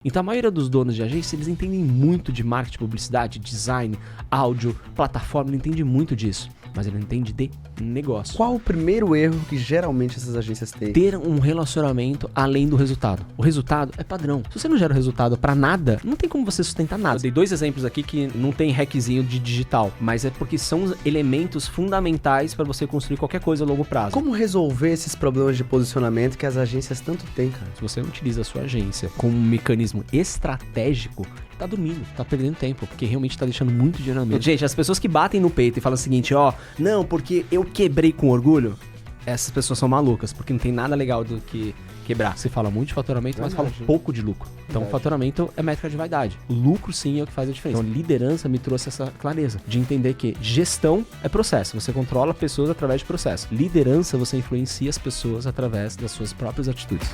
Então a maioria dos donos de agência, eles entendem muito de marketing, publicidade, design, áudio, plataforma, ele entende muito disso. Mas ele não entende de negócio. Qual o primeiro erro que geralmente essas agências têm? Ter um relacionamento além do resultado. O resultado é padrão. Se você não gera resultado pra nada, não tem como você sustentar nada. Eu dei 2 exemplos aqui que não tem hackzinho de digital, mas é porque são elementos fundamentais pra você construir qualquer coisa a longo prazo. Como resolver esses problemas de posicionamento que as agências tanto têm, cara? Se você utiliza a sua agência como um mecanismo estratégico, tá dormindo, tá perdendo tempo, porque realmente tá deixando muito dinheiro na mesa. Gente, as pessoas que batem no peito e falam o seguinte, ó, não, porque eu quebrei com orgulho, essas pessoas são malucas, porque não tem nada legal do que quebrar. Você fala muito de faturamento, mas fala pouco de lucro. Então, faturamento é métrica de vaidade. O lucro, sim, é o que faz a diferença. Então, liderança me trouxe essa clareza de entender que gestão é processo. Você controla pessoas através de processo. Liderança, você influencia as pessoas através das suas próprias atitudes.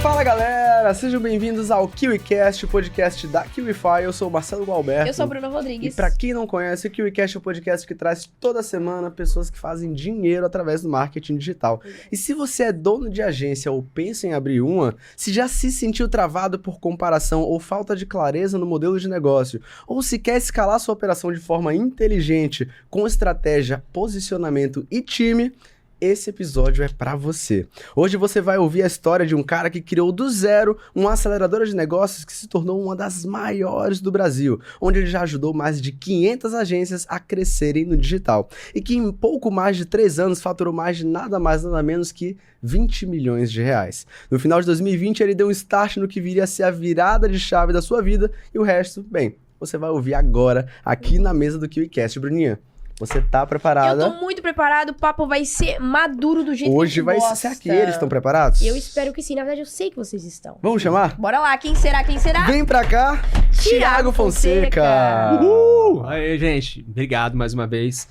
Fala, galera! Sejam bem-vindos ao KiwiCast, o podcast da KiwiFi. Eu sou o Marcelo Gualberto. Eu sou o Bruno Rodrigues. E pra quem não conhece, o KiwiCast é o podcast que traz toda semana pessoas que fazem dinheiro através do marketing digital. E se você é dono de agência ou pensa em abrir uma, se já se sentiu travado por comparação ou falta de clareza no modelo de negócio, ou se quer escalar sua operação de forma inteligente, com estratégia, posicionamento e time, esse episódio é pra você. Hoje você vai ouvir a história de um cara que criou do zero uma aceleradora de negócios que se tornou uma das maiores do Brasil, onde ele já ajudou mais de 500 agências a crescerem no digital, e que em pouco mais de 3 anos faturou mais de nada mais nada menos que 20 milhões de reais. No final de 2020 ele deu um start no que viria a ser a virada de chave da sua vida, e o resto, bem, você vai ouvir agora aqui na mesa do KiwiCast. Bruninha, você tá preparada? Eu tô muito preparado, o papo vai ser maduro do jeito que a gente vai gosta. ser aqui, eles estão preparados? Eu espero que sim, na verdade eu sei que vocês estão. Vamos chamar? Bora lá, quem será, quem será? Vem pra cá, Thiago Fonseca! Uhul! Aí, gente, obrigado mais uma vez.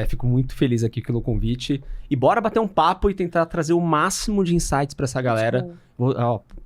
Fico muito feliz aqui pelo convite. E bora bater um papo e tentar trazer o máximo de insights pra essa galera.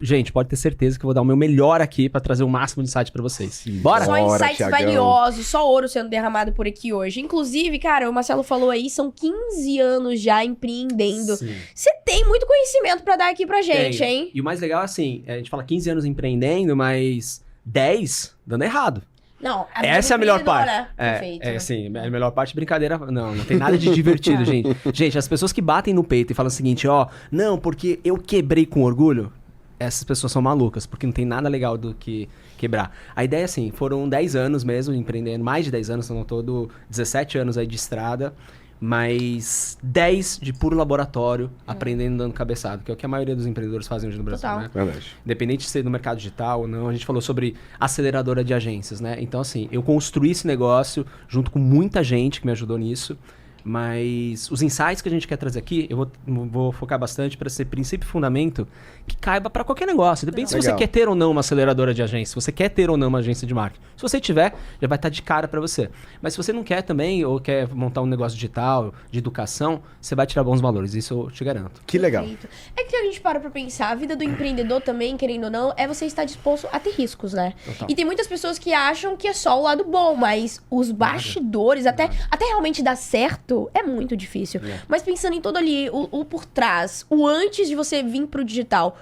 Gente, pode ter certeza que eu vou dar o meu melhor aqui pra trazer o máximo de insights pra vocês. Bora? Só insights Thiagão. valiosos, só ouro sendo derramado por aqui hoje. Inclusive, cara, o Marcelo falou aí, são 15 anos já empreendendo. Você tem muito conhecimento pra dar aqui pra gente, hein? E o mais legal é assim, a gente fala 15 anos empreendendo, mas 10 dando errado. Não, Essa é a melhor parte. Perfeito. Sim, a melhor parte, brincadeira. Não tem nada de divertido, gente. Gente, as pessoas que batem no peito e falam o seguinte, ó, não, porque eu quebrei com orgulho, essas pessoas são malucas, porque não tem nada legal do que quebrar. A ideia, assim, foram 10 anos mesmo empreendendo, mais de 10 anos, no todo 17 anos aí de estrada, mas 10 de puro laboratório, aprendendo dando cabeçada, que é o que a maioria dos empreendedores fazem hoje no Brasil, Total. né? Verdade. Independente de ser no mercado digital ou não, a gente falou sobre aceleradora de agências, né? Então, assim, eu construí esse negócio junto com muita gente que me ajudou nisso, mas os insights que a gente quer trazer aqui, eu vou focar bastante para ser princípio e fundamento que caiba para qualquer negócio. Depende se você quer ter ou não uma aceleradora de agência, se você quer ter ou não uma agência de marketing. Se você tiver, já vai estar de cara para você. Mas se você não quer também, ou quer montar um negócio digital, de educação, você vai tirar bons valores, isso eu te garanto. Que legal. Perfeito. É que a gente para pra pensar, a vida do empreendedor também, querendo ou não, é você estar disposto a ter riscos, né? Total. E tem muitas pessoas que acham que é só o lado bom, mas os bastidores, até realmente dar certo, é muito difícil. Mas pensando em todo ali, o por trás, o antes de você vir pro digital,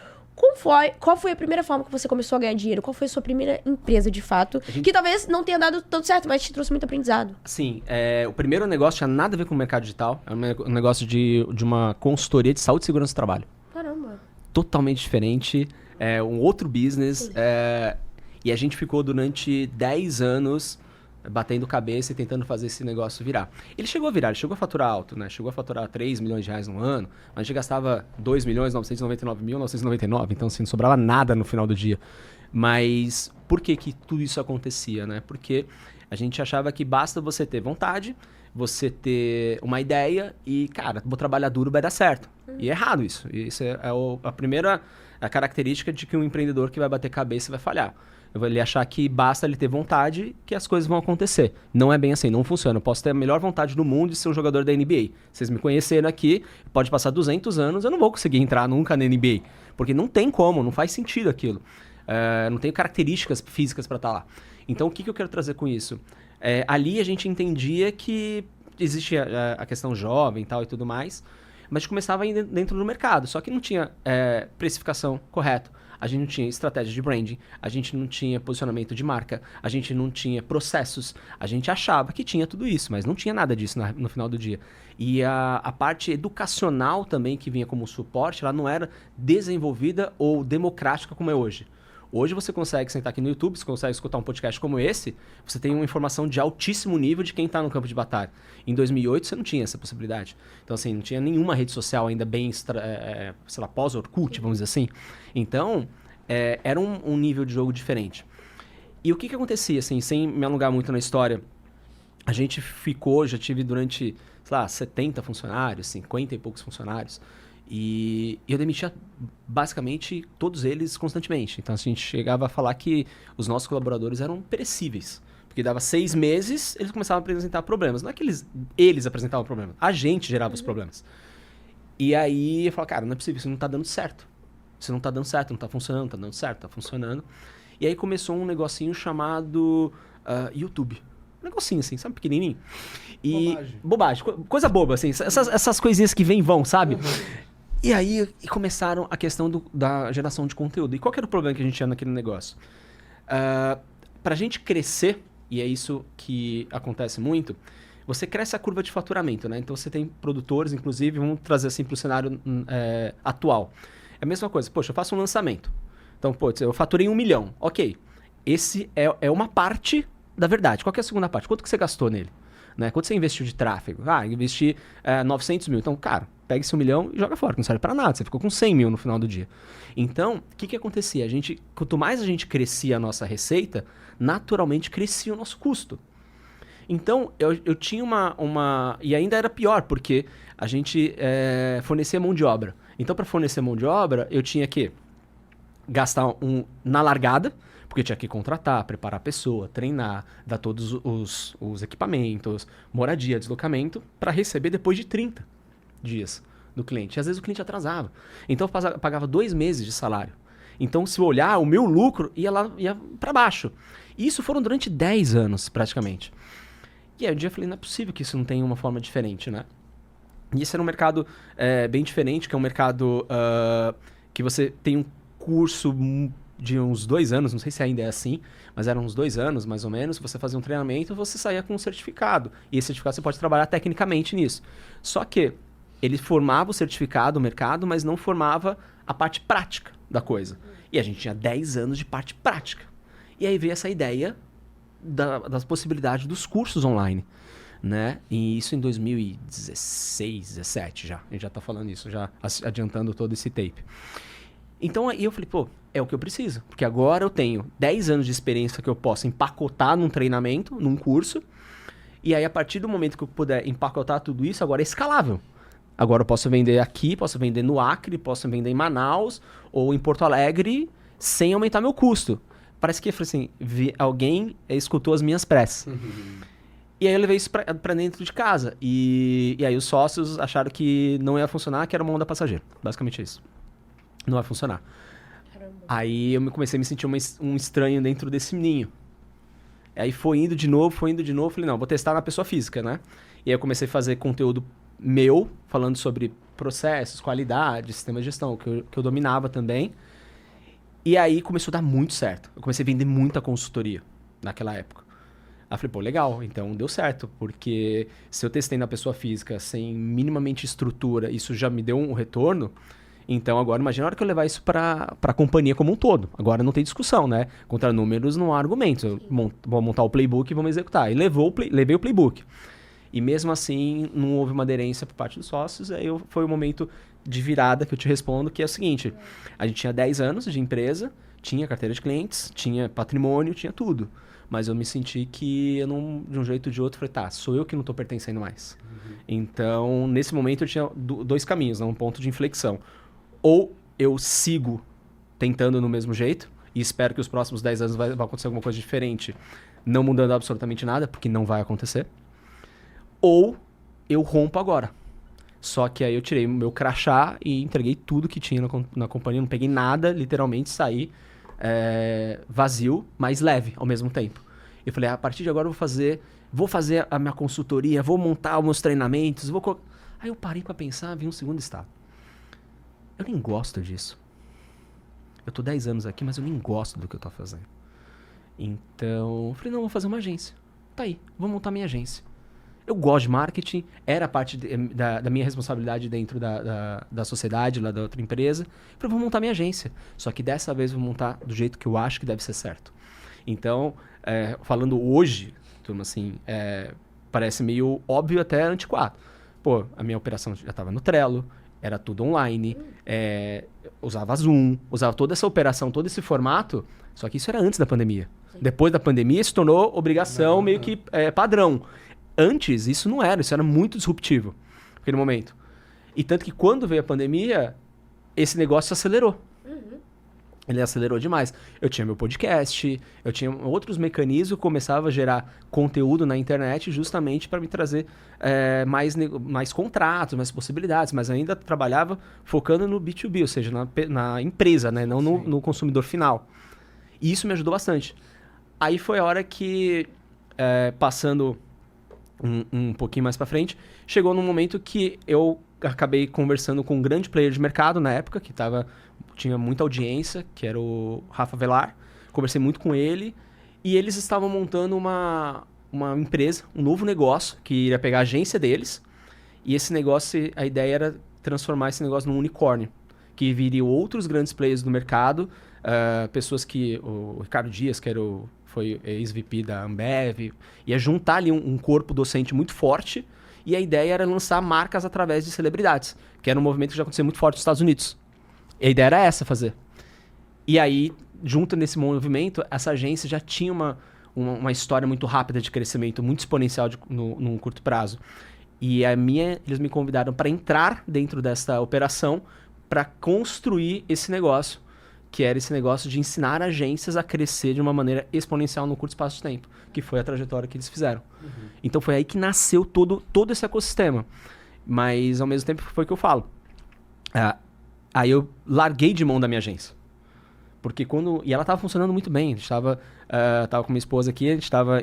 qual foi a primeira forma que você começou a ganhar dinheiro? Qual foi a sua primeira empresa, de fato? Que talvez não tenha dado tanto certo, mas te trouxe muito aprendizado. Sim, o primeiro negócio tinha nada a ver com o mercado digital, é um negócio de uma consultoria de saúde e segurança do trabalho. Caramba. Totalmente diferente, um outro business, e a gente ficou durante 10 anos batendo cabeça e tentando fazer esse negócio virar. Ele chegou a faturar alto, né? Chegou a faturar 3 milhões de reais no ano, mas a gente gastava 2.999.999, então assim, não sobrava nada no final do dia. Mas por que tudo isso acontecia, né? Porque a gente achava que basta você ter vontade, você ter uma ideia e, cara, vou trabalhar duro, vai dar certo. E é errado isso. Isso é a primeira característica de que um empreendedor que vai bater cabeça vai falhar. Ele achar que basta ele ter vontade que as coisas vão acontecer. Não é bem assim, não funciona. Eu posso ter a melhor vontade do mundo de ser um jogador da NBA. Vocês me conheceram aqui, pode passar 200 anos, eu não vou conseguir entrar nunca na NBA. Porque não tem como, não faz sentido aquilo. Não tenho características físicas para estar lá. Então, o que eu quero trazer com isso? Ali a gente entendia que existe a questão jovem e tudo mais, mas a gente começava a ir dentro do mercado, só que não tinha precificação correta. a gente não tinha estratégia de branding, a gente não tinha posicionamento de marca, a gente não tinha processos, a gente achava que tinha tudo isso, mas não tinha nada disso no final do dia. E a parte educacional também, que vinha como suporte, ela não era desenvolvida ou democrática como é hoje. Hoje você consegue sentar aqui no YouTube, você consegue escutar um podcast como esse, você tem uma informação de altíssimo nível de quem está no campo de batalha. Em 2008 você não tinha essa possibilidade. Então assim, não tinha nenhuma rede social ainda bem, sei lá, pós-Orkut, vamos dizer assim. Então, era um nível de jogo diferente. E o que acontecia, assim, sem me alongar muito na história, a gente já tive durante, sei lá, 70 funcionários, 50 e poucos funcionários, e eu demitia basicamente todos eles constantemente. Então, assim, a gente chegava a falar que os nossos colaboradores eram perecíveis. Porque dava 6 meses, eles começavam a apresentar problemas. Não é que eles apresentavam problemas, a gente gerava os problemas. E aí eu falava, cara, não é possível, isso não tá dando certo. Isso não tá dando certo, não tá funcionando, não tá dando certo, tá funcionando. E aí começou um negocinho chamado YouTube. Um negocinho assim, sabe, pequenininho. E bobagem, coisa boba, assim, essas coisinhas que vêm e vão, sabe? E aí começaram a questão da geração de conteúdo. E qual que era o problema que a gente tinha naquele negócio? Pra gente crescer, e é isso que acontece muito, você cresce a curva de faturamento, né? Então você tem produtores, inclusive, vamos trazer assim para o cenário atual. É a mesma coisa, poxa, eu faço um lançamento. Então, eu faturei 1 milhão. Ok, esse é uma parte da verdade. Qual que é a segunda parte? Quanto que você gastou nele? Né? Quanto você investiu de tráfego? Investi 900 mil. Então, cara, pega esse 1 milhão e joga fora, que não serve para nada. Você ficou com 100 mil no final do dia. Então, o que acontecia? Quanto mais a gente crescia a nossa receita, naturalmente crescia o nosso custo. Então, eu tinha uma... E ainda era pior, porque a gente fornecia mão de obra. Então, para fornecer mão de obra, eu tinha que gastar na largada, porque eu tinha que contratar, preparar a pessoa, treinar, dar todos os equipamentos, moradia, deslocamento, para receber depois de 30 dias do cliente. E às vezes o cliente atrasava. Então, eu pagava 2 meses de salário. Então, se eu olhar, o meu lucro ia para baixo. E isso foram durante 10 anos, praticamente. E aí um dia eu falei, não é possível que isso não tenha uma forma diferente, né? E esse era um mercado bem diferente, que é um mercado que você tem um curso de uns 2 anos, não sei se ainda é assim, mas eram uns 2 anos, mais ou menos, você fazia um treinamento, você saía com um certificado. E esse certificado você pode trabalhar tecnicamente nisso. Só que ele formava o certificado, o mercado, mas não formava a parte prática da coisa. E a gente tinha 10 anos de parte prática. E aí veio essa ideia das possibilidades dos cursos online, né? E isso em 2016, 17 já. A gente já tá falando isso, já adiantando todo esse tape. Então aí eu falei, é o que eu preciso. Porque agora eu tenho 10 anos de experiência que eu posso empacotar num treinamento, num curso. E aí a partir do momento que eu puder empacotar tudo isso, agora é escalável. Agora eu posso vender aqui, posso vender no Acre, posso vender em Manaus ou em Porto Alegre sem aumentar meu custo. Parece que assim, alguém escutou as minhas preces. E aí eu levei isso pra dentro de casa. E aí os sócios acharam que não ia funcionar, que era uma onda passageira. Basicamente isso. Não vai funcionar. Caramba. Aí eu comecei a me sentir um estranho dentro desse ninho. Aí foi indo de novo. Falei, não, vou testar na pessoa física, né? E aí eu comecei a fazer conteúdo meu, falando sobre processos, qualidade, sistema de gestão, que eu dominava também. E aí começou a dar muito certo. Eu comecei a vender muita consultoria naquela época. Aí eu falei, legal, então deu certo. Porque se eu testei na pessoa física sem minimamente estrutura, isso já me deu um retorno. Então agora imagina a hora que eu levar isso para a companhia como um todo. Agora não tem discussão, né? Contra números não há argumentos. Eu vou montar o playbook e vamos executar. E levei o playbook. E mesmo assim não houve uma aderência por parte dos sócios. Aí foi o momento de virada que eu te respondo, que é o seguinte. A gente tinha 10 anos de empresa, tinha carteira de clientes, tinha patrimônio, tinha tudo. Mas eu me senti que eu não, de um jeito ou de outro, falei, sou eu que não estou pertencendo mais. Então, nesse momento eu tinha 2 caminhos, né? Um ponto de inflexão. Ou eu sigo tentando no mesmo jeito e espero que os próximos 10 anos vai acontecer alguma coisa diferente, não mudando absolutamente nada, porque não vai acontecer. Ou eu rompo agora. Só que aí eu tirei o meu crachá e entreguei tudo que tinha na companhia, não peguei nada, literalmente saí vazio, mas leve ao mesmo tempo. Eu falei, a partir de agora eu vou fazer a minha consultoria, vou montar os meus treinamentos, Aí eu parei para pensar, vi um segundo estado. Eu nem gosto disso. eu tô 10 anos aqui, mas eu nem gosto do que eu tô fazendo. Então, eu falei, não, vou fazer uma agência. Tá aí, vou montar minha agência. Eu gosto de marketing, era parte da minha responsabilidade dentro da sociedade, lá da outra empresa. Eu falei, vou montar minha agência. Só que dessa vez eu vou montar do jeito que eu acho que deve ser certo. Então, falando hoje, turma, assim, parece meio óbvio até antiquado. Pô, a minha operação já estava no Trello, era tudo online, usava Zoom, usava toda essa operação, todo esse formato, só que isso era antes da pandemia. Sim. Depois da pandemia, se tornou obrigação meio que padrão. Antes, isso não era, isso era muito disruptivo naquele momento. E tanto que quando veio a pandemia, esse negócio acelerou. Ele acelerou demais. Eu tinha meu podcast, eu tinha outros mecanismos que começava a gerar conteúdo na internet justamente para me trazer mais contratos, mais possibilidades, mas ainda trabalhava focando no B2B, ou seja, na empresa, né? Não no consumidor final. E isso me ajudou bastante. Aí foi a hora que, passando um pouquinho mais para frente, chegou num momento que eu acabei conversando com um grande player de mercado na época, que tinha muita audiência, que era o Rafa Velar. Conversei muito com ele e eles estavam montando uma empresa, um novo negócio, que iria pegar a agência deles. E esse negócio, a ideia era transformar esse negócio num unicórnio, que viriam outros grandes players do mercado, pessoas que... O Ricardo Dias, que foi ex-VP da Ambev, ia juntar ali um corpo docente muito forte. E a ideia era lançar marcas através de celebridades, que era um movimento que já acontecia muito forte nos Estados Unidos. E a ideia era essa, fazer. E aí, junto nesse movimento, essa agência já tinha uma história muito rápida de crescimento, muito exponencial num curto prazo. E eles me convidaram para entrar dentro dessa operação para construir esse negócio, que era esse negócio de ensinar agências a crescer de uma maneira exponencial no curto espaço de tempo, que foi a trajetória que eles fizeram. Então foi aí que nasceu todo esse ecossistema. Mas, ao mesmo tempo, foi o que eu falo. Aí eu larguei de mão da minha agência. Porque e ela estava funcionando muito bem. A gente estava com minha esposa aqui, a gente estava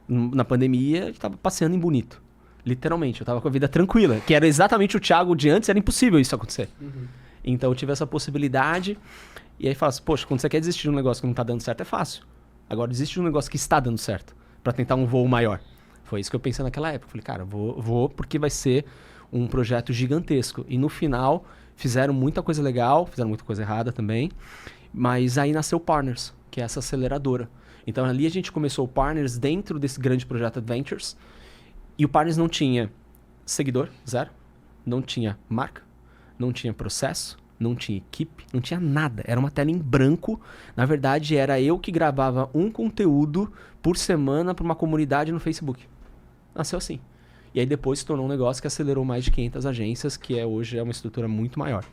na pandemia, a gente estava passeando em Bonito. Literalmente, eu estava com a vida tranquila. Que era exatamente o Thiago de antes, era impossível isso acontecer. Então eu tive essa possibilidade. E aí fala assim, poxa, quando você quer desistir de um negócio que não está dando certo, é fácil. Agora, desiste de um negócio que está dando certo, para tentar um voo maior. Foi isso que eu pensei naquela época. Falei, cara, vou porque vai ser um projeto gigantesco. E no final, fizeram muita coisa legal, fizeram muita coisa errada também. Mas aí nasceu o Partners, que é essa aceleradora. Então ali a gente começou o Partners dentro desse grande projeto Adventures. E o Partners não tinha seguidor, 0. Não tinha marca, não tinha processo, não tinha equipe, não tinha nada. Era uma tela em branco. Na verdade, era eu que gravava um conteúdo por semana para uma comunidade no Facebook. Nasceu assim. E aí depois se tornou um negócio que acelerou mais de 500 agências, que hoje é uma estrutura muito maior.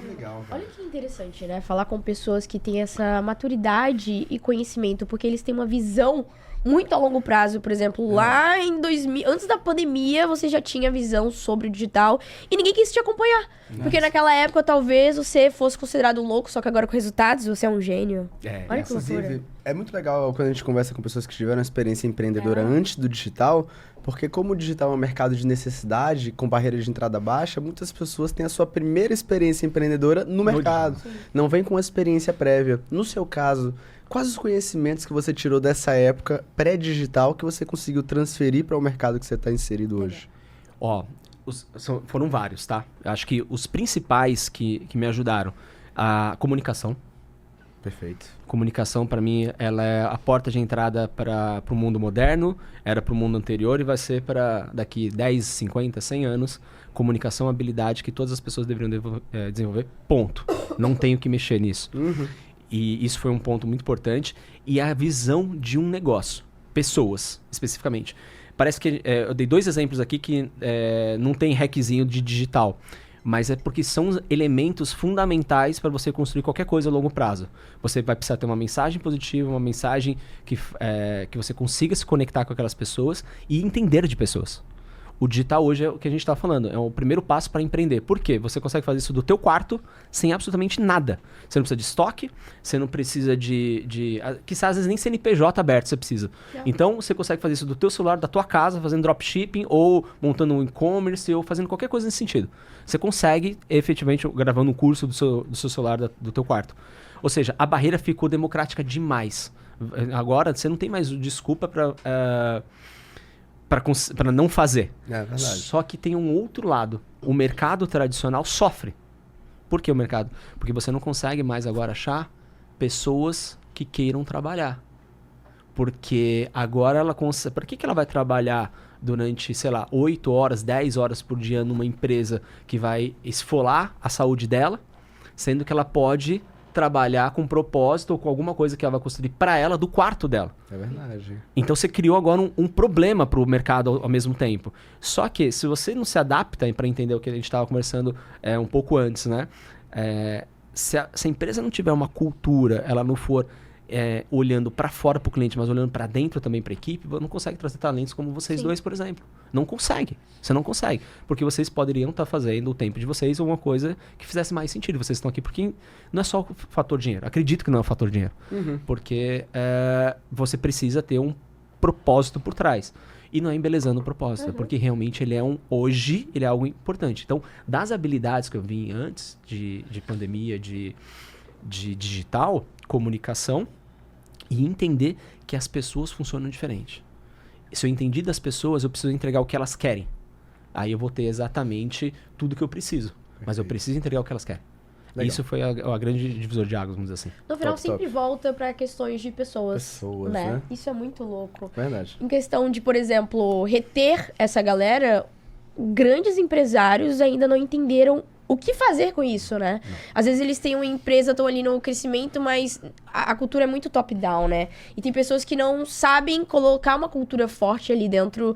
Legal, olha que interessante, né? Falar com pessoas que têm essa maturidade e conhecimento, porque eles têm uma visão muito a longo prazo. Por exemplo, lá em 2000, antes da pandemia, você já tinha visão sobre o digital e ninguém quis te acompanhar. Porque naquela época, talvez você fosse considerado um louco, só que agora com resultados, você é um gênio. Olha que loucura. É muito legal quando a gente conversa com pessoas que tiveram experiência empreendedora antes do digital, porque como o digital é um mercado de necessidade, com barreira de entrada baixa, muitas pessoas têm a sua primeira experiência empreendedora no mercado. Não vem com uma experiência prévia. No seu caso, quais os conhecimentos que você tirou dessa época pré-digital que você conseguiu transferir para o mercado que você está inserido hoje? Foram vários, tá? Eu acho que os principais que me ajudaram, a comunicação. Perfeito. Comunicação, para mim, ela é a porta de entrada para o mundo moderno, era para o mundo anterior e vai ser para daqui 10, 50, 100 anos. Comunicação é uma habilidade que todas as pessoas deveriam desenvolver, ponto. Não tenho que mexer nisso. E isso foi um ponto muito importante. E a visão de um negócio, pessoas, especificamente. Parece que eu dei 2 exemplos aqui que não tem hackzinho de digital. Mas é porque são elementos fundamentais para você construir qualquer coisa a longo prazo. Você vai precisar ter uma mensagem positiva, uma mensagem que você consiga se conectar com aquelas pessoas e entender de pessoas. O digital hoje é o que a gente está falando, é o primeiro passo para empreender. Por quê? Você consegue fazer isso do teu quarto sem absolutamente nada. Você não precisa de estoque, você não precisa quizás às vezes nem CNPJ aberto você precisa. Então você consegue fazer isso do teu celular, da tua casa, fazendo dropshipping ou montando um e-commerce ou fazendo qualquer coisa nesse sentido. Você consegue efetivamente gravando um curso do seu celular, do teu quarto. Ou seja, a barreira ficou democrática demais. Agora você não tem mais desculpa para não fazer. É verdade. Só que tem um outro lado. O mercado tradicional sofre. Por que o mercado? Porque você não consegue mais agora achar pessoas que queiram trabalhar. Porque agora ela consegue... Para que ela vai trabalhar durante, sei lá, 8 horas, 10 horas por dia numa empresa que vai esfolar a saúde dela, sendo que ela pode trabalhar com propósito ou com alguma coisa que ela vai construir para ela do quarto dela. É verdade. Então você criou agora um problema para o mercado ao mesmo tempo. Só que se você não se adapta, para entender o que a gente estava conversando um pouco antes, né? Se a empresa não tiver uma cultura, ela não for olhando para fora para o cliente, mas olhando para dentro também para a equipe, não consegue trazer talentos como vocês dois, por exemplo. Não consegue. Você não consegue. Porque vocês poderiam estar fazendo o tempo de vocês uma coisa que fizesse mais sentido. Vocês estão aqui porque não é só o fator dinheiro. Acredito que não é o fator dinheiro. Porque você precisa ter um propósito por trás. E não é embelezando o propósito, porque realmente hoje ele é algo importante. Então, das habilidades que eu vi antes de pandemia, de digital, comunicação, e entender que as pessoas funcionam diferente. Se eu entendi das pessoas, eu preciso entregar o que elas querem. Aí eu vou ter exatamente tudo que eu preciso. Mas eu preciso entregar o que elas querem. Legal. Isso foi a grande divisor de águas, vamos dizer assim. No final, sempre volta para questões de pessoas, né? Isso é muito louco. Verdade. Em questão de, por exemplo, reter essa galera, grandes empresários ainda não entenderam o que fazer com isso, né? Não. Às vezes eles têm uma empresa, estão ali no crescimento, mas a cultura é muito top-down, né? E tem pessoas que não sabem colocar uma cultura forte ali dentro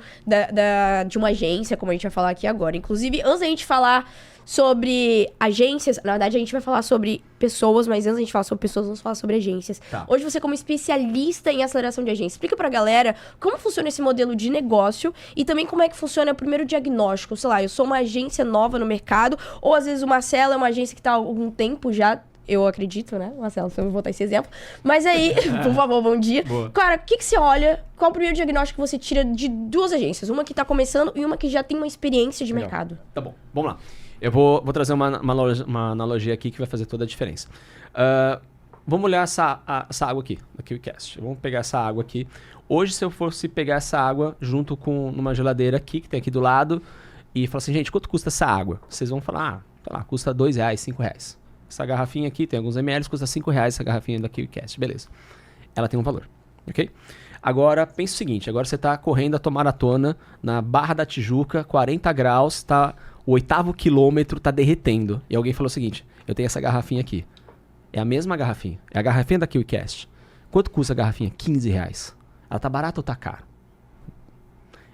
de uma agência, como a gente vai falar aqui agora. Inclusive, antes da gente falar sobre agências, na verdade a gente vai falar sobre pessoas, mas antes da gente falar sobre pessoas, vamos falar sobre agências. Tá. Hoje você, como especialista em aceleração de agências, explica pra galera como funciona esse modelo de negócio e também como é que funciona o primeiro diagnóstico. Sei lá, eu sou uma agência nova no mercado, ou às vezes o Marcelo é uma agência que tá há algum tempo já, eu acredito, né, Marcelo, se eu vou botar esse exemplo. Mas aí, por favor, bom dia. Boa. Cara, o que você olha, qual o primeiro diagnóstico que você tira de duas agências? Uma que tá começando e uma que já tem uma experiência de mercado. Tá bom, vamos lá. Eu vou trazer uma analogia aqui que vai fazer toda a diferença. Vamos olhar essa água aqui, da KiwiCast. Vamos pegar essa água aqui. Hoje, se eu fosse pegar essa água junto com numa geladeira aqui, que tem aqui do lado, e falar assim, gente, quanto custa essa água? Vocês vão falar, custa R$2, R$5. Essa garrafinha aqui, tem alguns ml, custa R$5 essa garrafinha da KiwiCast. Beleza. Ela tem um valor, ok? Agora, pensa o seguinte, agora você está correndo a tua maratona na Barra da Tijuca, 40 graus, o 8º quilômetro tá derretendo. E alguém falou o seguinte, eu tenho essa garrafinha aqui. É a mesma garrafinha. É a garrafinha da KiwiCast. Quanto custa a garrafinha? R$15. Ela tá barata ou tá cara?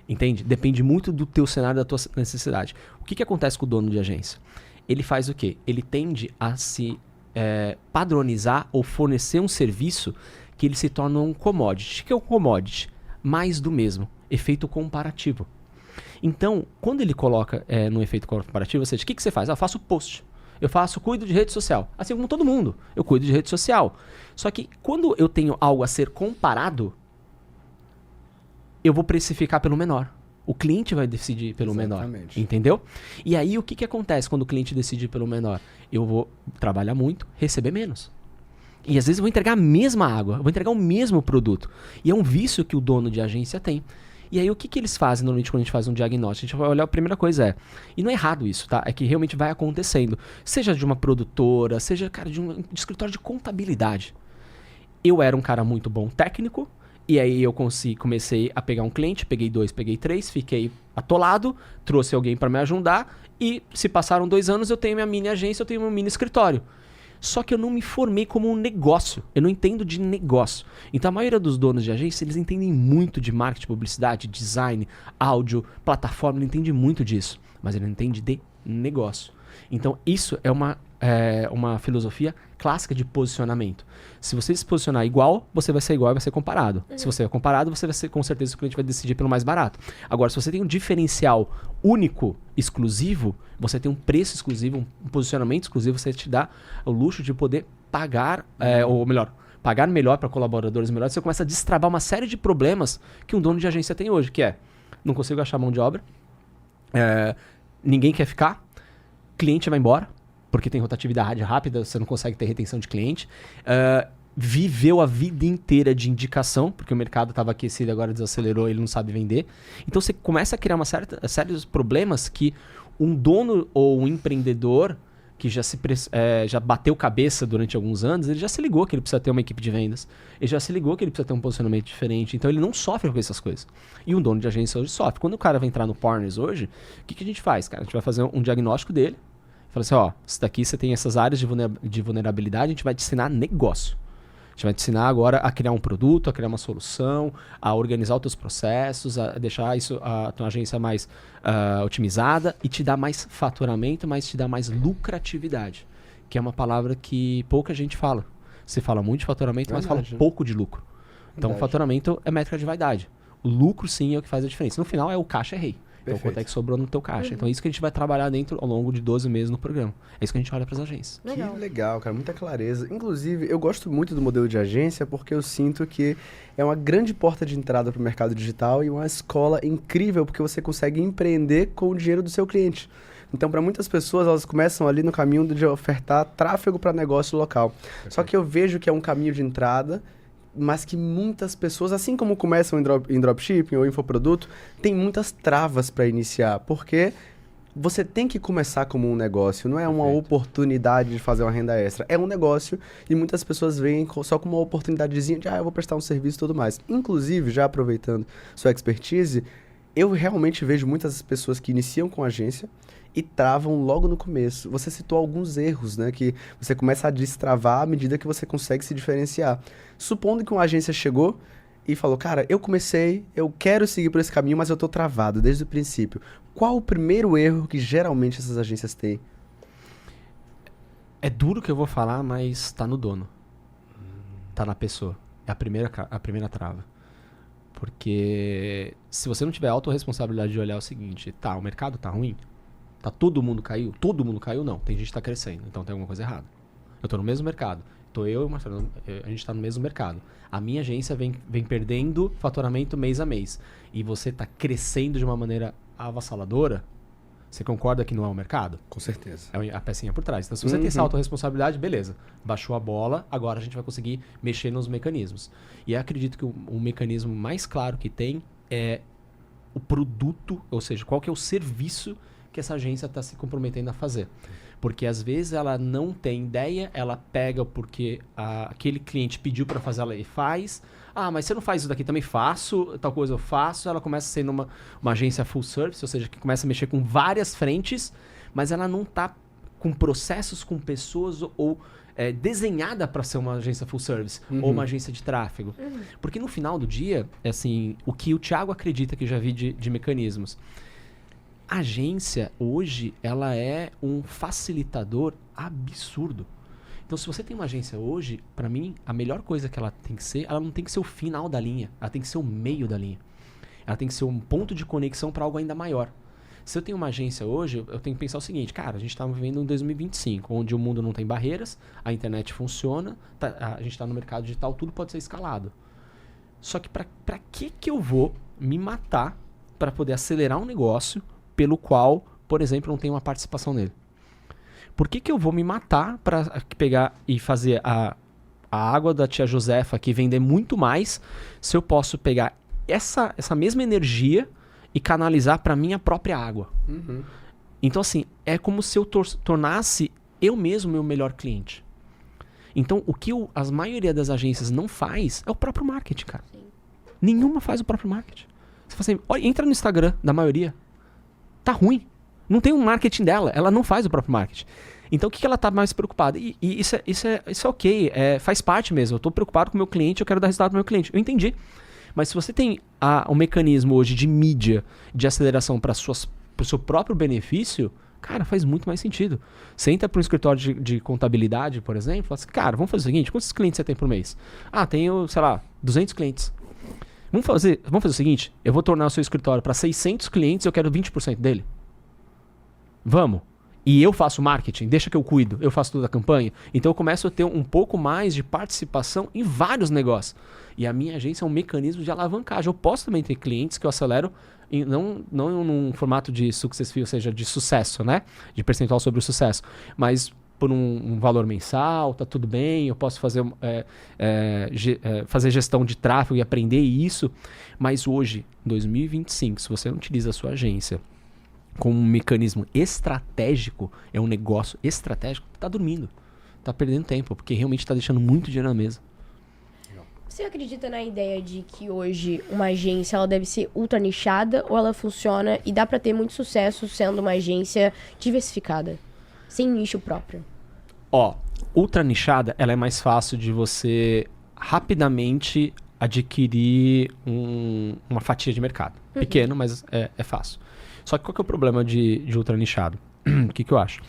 Entende? Depende muito do teu cenário, da tua necessidade. O que acontece com o dono de agência? Ele faz o quê? Ele tende a se padronizar ou fornecer um serviço que ele se torna um commodity. O que é um commodity? Mais do mesmo. Efeito comparativo. Então, quando ele coloca no efeito comparativo, ou seja, o que você faz? Eu faço post. Cuido de rede social. Assim como todo mundo. Eu cuido de rede social. Só que quando eu tenho algo a ser comparado, eu vou precificar pelo menor. O cliente vai decidir pelo menor. Entendeu? E aí, o que acontece quando o cliente decide pelo menor? Eu vou trabalhar muito, receber menos. E às vezes eu vou entregar a mesma água, eu vou entregar o mesmo produto. E é um vício que o dono de agência tem. E aí, o que eles fazem normalmente quando a gente faz um diagnóstico? A gente vai olhar, a primeira coisa e não é errado isso, tá? É que realmente vai acontecendo. Seja de uma produtora, seja, cara, de escritório de contabilidade. Eu era um cara muito bom técnico, e aí eu comecei a pegar um cliente, peguei 2, peguei 3, fiquei atolado, trouxe alguém para me ajudar, e se passaram 2 anos, eu tenho minha mini agência, eu tenho meu mini escritório. Só que eu não me formei como um negócio. Eu não entendo de negócio. Então a maioria dos donos de agência, eles entendem muito de marketing, publicidade, design, áudio, plataforma. Ele entende muito disso. Mas ele não entende de negócio. Então isso é uma uma filosofia clássica de posicionamento. Se você se posicionar igual, você vai ser igual e vai ser comparado. Se você é comparado, você vai ser, com certeza o cliente vai decidir pelo mais barato. Agora, se você tem um diferencial único, exclusivo, você tem um preço exclusivo, um posicionamento exclusivo, você te dá o luxo de poder pagar, ou melhor, pagar melhor para colaboradores melhores, você começa a destravar uma série de problemas que um dono de agência tem hoje, que é, não consigo achar mão de obra, ninguém quer ficar, cliente vai embora, porque tem rotatividade rápida, você não consegue ter retenção de cliente. Viveu a vida inteira de indicação, porque o mercado estava aquecido, agora desacelerou, ele não sabe vender. Então você começa a criar uma série de problemas que um dono ou um empreendedor que já bateu cabeça durante alguns anos, ele já se ligou que ele precisa ter uma equipe de vendas. Ele já se ligou que ele precisa ter um posicionamento diferente. Então ele não sofre com essas coisas. E um dono de agência hoje sofre. Quando o cara vai entrar no Partners hoje, o que a gente faz? Cara, a gente vai fazer um diagnóstico dele. Fala assim, ó, isso daqui você tem essas áreas de vulnerabilidade, a gente vai te ensinar negócio. A gente vai te ensinar agora a criar um produto, a criar uma solução, a organizar os teus processos, a deixar a tua agência mais otimizada e te dar mais faturamento, mas te dar mais lucratividade, que é uma palavra que pouca gente fala. Você fala muito de faturamento, mas fala pouco de lucro. Então, o faturamento é métrica de vaidade. O lucro, sim, é o que faz a diferença. No final, o caixa é rei. Então, quanto é que sobrou no teu caixa. Então, é isso que a gente vai trabalhar dentro ao longo de 12 meses no programa. É isso que a gente olha para as agências. Que legal, cara. Muita clareza. Inclusive, eu gosto muito do modelo de agência porque eu sinto que é uma grande porta de entrada para o mercado digital e uma escola incrível porque você consegue empreender com o dinheiro do seu cliente. Então, para muitas pessoas, elas começam ali no caminho de ofertar tráfego para negócio local. Perfeito. Só que eu vejo que é um caminho de entrada, mas que muitas pessoas, assim como começam em dropshipping ou infoproduto, tem muitas travas para iniciar, porque você tem que começar como um negócio, não é uma oportunidade de fazer uma renda extra, é um negócio e muitas pessoas veem só como uma oportunidadezinha de, eu vou prestar um serviço e tudo mais. Inclusive, já aproveitando sua expertise, eu realmente vejo muitas pessoas que iniciam com agência e travam logo no começo. Você citou alguns erros, né? Que você começa a destravar à medida que você consegue se diferenciar. Supondo que uma agência chegou e falou, cara, eu comecei, eu quero seguir por esse caminho, mas eu tô travado desde o princípio. Qual o primeiro erro que geralmente essas agências têm? É duro que eu vou falar, mas tá no dono. Tá na pessoa. É a primeira trava. Porque se você não tiver autorresponsabilidade de olhar o seguinte, o mercado tá ruim, todo mundo caiu? Todo mundo caiu? Não. Tem gente que tá crescendo. Então tem alguma coisa errada. Eu tô no mesmo mercado. Tô eu e o Marcelo, a gente tá no mesmo mercado. A minha agência vem perdendo faturamento mês a mês. E você tá crescendo de uma maneira avassaladora. Você concorda que não é o mercado? Com certeza. É a pecinha por trás. Então se você tem essa autorresponsabilidade, beleza. Baixou a bola, agora a gente vai conseguir mexer nos mecanismos. E eu acredito que o mecanismo mais claro que tem é o produto, ou seja, qual que é o serviço que essa agência está se comprometendo a fazer. Porque às vezes ela não tem ideia, ela pega porque aquele cliente pediu para fazer, ela faz. Mas você não faz isso daqui, também faço, tal coisa eu faço. Ela começa sendo uma agência full service, ou seja, que começa a mexer com várias frentes, mas ela não está com processos, com pessoas ou desenhada para ser uma agência full service ou uma agência de tráfego. Porque no final do dia, assim, o que o Thiago acredita que já vi de mecanismos, a agência, hoje, ela é um facilitador absurdo. Então, se você tem uma agência hoje, para mim, a melhor coisa que ela tem que ser, ela não tem que ser o final da linha, ela tem que ser o meio da linha. Ela tem que ser um ponto de conexão para algo ainda maior. Se eu tenho uma agência hoje, eu tenho que pensar o seguinte, cara, a gente está vivendo em 2025, onde o mundo não tem barreiras, a internet funciona, a gente está no mercado digital, tudo pode ser escalado. Só que para que eu vou me matar para poder acelerar um negócio pelo qual, por exemplo, não tenho uma participação nele? Por que eu vou me matar para pegar e fazer a água da tia Josefa aqui vender muito mais, se eu posso pegar essa mesma energia e canalizar para minha própria água? Então, assim, é como se eu tornasse eu mesmo meu melhor cliente. Então, o que a maioria das agências não faz é o próprio marketing, cara. Sim. Nenhuma faz o próprio marketing. Você fala assim, olha, entra no Instagram da maioria. Tá ruim. Não tem um marketing dela. Ela não faz o próprio marketing. Então, o que ela tá mais preocupada? E isso é ok. Faz parte mesmo. Eu tô preocupado com o meu cliente, eu quero dar resultado pro meu cliente. Eu entendi. Mas se você tem um mecanismo hoje de mídia, de aceleração para o seu próprio benefício, Cara, faz muito mais sentido. Você entra para um escritório de contabilidade, por exemplo, fala assim, cara, vamos fazer o seguinte, quantos clientes você tem por mês? Ah, tenho, sei lá, 200 clientes. Vamos fazer o seguinte, eu vou tornar o seu escritório para 600 clientes e eu quero 20% dele. Vamos. E eu faço marketing, deixa que eu cuido, eu faço toda a campanha. Então eu começo a ter um pouco mais de participação em vários negócios. E a minha agência é um mecanismo de alavancagem. Eu posso também ter clientes que eu acelero, não num formato de success fee, ou seja, de sucesso, né? De percentual sobre o sucesso. Mas por um valor mensal, tá tudo bem, eu posso fazer, fazer gestão de tráfego e aprender isso. Mas hoje, em 2025, se você não utiliza a sua agência como um mecanismo estratégico, é um negócio estratégico, tá dormindo, tá perdendo tempo, porque realmente tá deixando muito dinheiro na mesa. Você acredita na ideia de que hoje uma agência ela deve ser ultra nichada ou ela funciona e dá pra ter muito sucesso sendo uma agência diversificada, sem nicho próprio? Ó, ultra nichada, ela é mais fácil de você rapidamente adquirir uma fatia de mercado. Pequeno, mas é fácil. Só que qual que é o problema de ultra nichado? O que eu acho?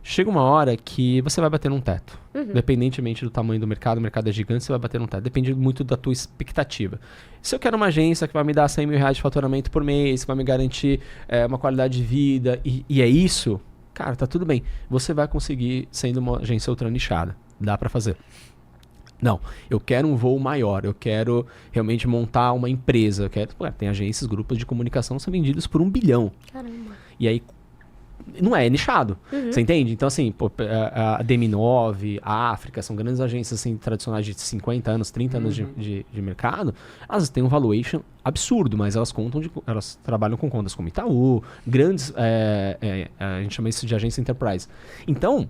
Chega uma hora que você vai bater num teto. Independentemente do tamanho do mercado, o mercado é gigante, você vai bater num teto. Depende muito da tua expectativa. Se eu quero uma agência que vai me dar 100 mil reais de faturamento por mês, que vai me garantir uma qualidade de vida, e é isso, cara, tá tudo bem. Você vai conseguir sendo uma agência ultra nichada. Dá pra fazer. Não, eu quero um voo maior, eu quero realmente montar uma empresa. Tem agências, grupos de comunicação que são vendidos por 1 bilhão. Caramba. E aí, não é nichado, você entende? Então assim, a DM9, a África, são grandes agências assim, tradicionais de 50 anos, 30 anos de mercado. Elas têm um valuation absurdo, mas elas trabalham com contas como Itaú, grandes, a gente chama isso de agência enterprise. Então,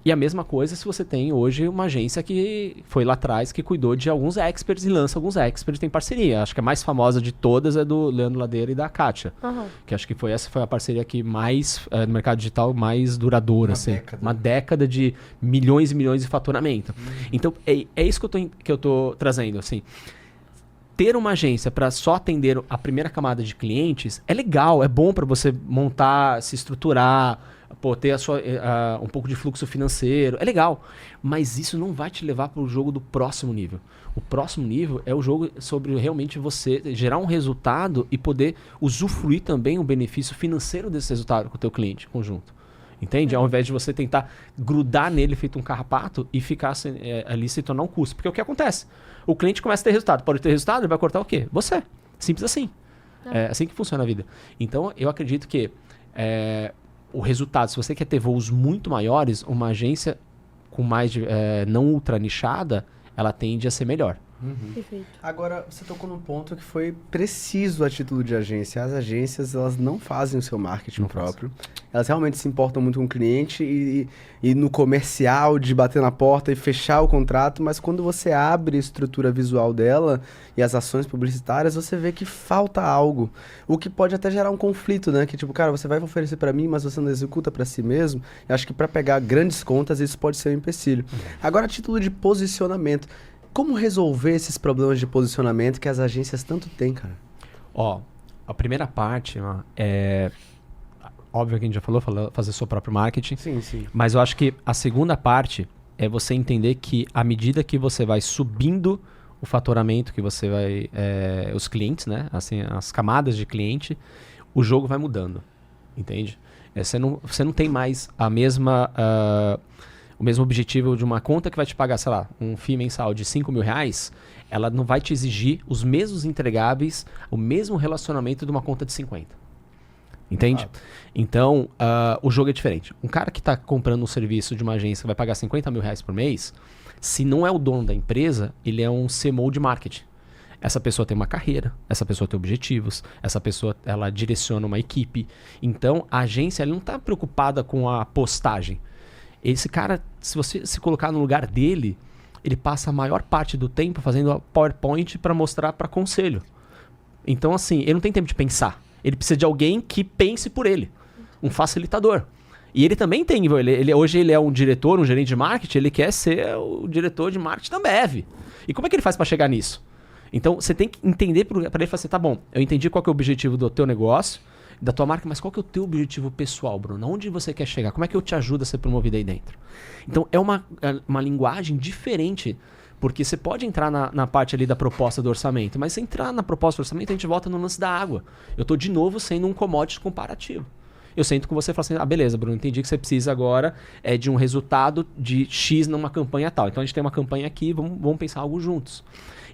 e a mesma coisa se você tem hoje uma agência que foi lá atrás, que cuidou de alguns experts e lança alguns experts, tem parceria. Acho que a mais famosa de todas é do Leandro Ladeira e da Kátia. Que acho que essa foi a parceria que mais, no mercado digital, mais duradoura. Uma década de milhões e milhões de faturamento. Então, é isso que eu tô trazendo, assim. Ter uma agência para só atender a primeira camada de clientes é legal, é bom para você montar, se estruturar, ter um pouco de fluxo financeiro, é legal. Mas isso não vai te levar para o jogo do próximo nível. O próximo nível é o jogo sobre realmente você gerar um resultado e poder usufruir também o benefício financeiro desse resultado com o teu cliente conjunto. Entende? Ao invés de você tentar grudar nele feito um carrapato e ficar ali se tornar um custo. Porque o que acontece? O cliente começa a ter resultado. Pode ter resultado, ele vai cortar o quê? Você. Simples assim. É assim que funciona a vida. Então, eu acredito que o resultado, se você quer ter voos muito maiores, uma agência com mais não ultra nichada, ela tende a ser melhor. Perfeito. Agora, você tocou num ponto que foi preciso a título de agência. As agências, elas não fazem o seu marketing próprio. Elas realmente se importam muito com o cliente e no comercial, de bater na porta e fechar o contrato, mas quando você abre a estrutura visual dela e as ações publicitárias, você vê que falta algo. O que pode até gerar um conflito, né? Que tipo, cara, você vai oferecer para mim, mas você não executa para si mesmo. Eu acho que para pegar grandes contas, isso pode ser um empecilho. Agora, a título de posicionamento, como resolver esses problemas de posicionamento que as agências tanto têm, cara? Ó, a primeira parte é... Óbvio que a gente já falou, fazer seu próprio marketing. Sim. Mas eu acho que a segunda parte é você entender que à medida que você vai subindo o faturamento, que você vai... os clientes, né? Assim, as camadas de cliente, o jogo vai mudando. Entende? Você não tem mais a mesma... o mesmo objetivo de uma conta que vai te pagar, sei lá, um FII mensal de 5 mil reais, ela não vai te exigir os mesmos entregáveis, o mesmo relacionamento de uma conta de 50. Entende? Então, o jogo é diferente. Um cara que está comprando um serviço de uma agência que vai pagar 50 mil reais por mês, se não é o dono da empresa, ele é um CMO de marketing. Essa pessoa tem uma carreira, essa pessoa tem objetivos, essa pessoa ela direciona uma equipe. Então, a agência ela não está preocupada com a postagem. Esse cara, se você se colocar no lugar dele, ele passa a maior parte do tempo fazendo a PowerPoint para mostrar para conselho. Então, assim, ele não tem tempo de pensar. Ele precisa de alguém que pense por ele. Um facilitador. E ele também tem... hoje ele é um diretor, um gerente de marketing, ele quer ser o diretor de marketing da Ambev. E como é que ele faz para chegar nisso? Então, você tem que entender para ele falar assim, tá bom, eu entendi qual que é o objetivo do teu negócio, da tua marca, mas qual que é o teu objetivo pessoal, Bruno? Onde você quer chegar? Como é que eu te ajudo a ser promovido aí dentro? Então, é uma linguagem diferente, porque você pode entrar na parte ali da proposta do orçamento, mas se entrar na proposta do orçamento, a gente volta no lance da água. Eu estou, de novo, sendo um commodity comparativo. Eu sento com você e falo assim, beleza, Bruno, entendi que você precisa agora de um resultado de X numa campanha tal. Então, a gente tem uma campanha aqui, vamos pensar algo juntos.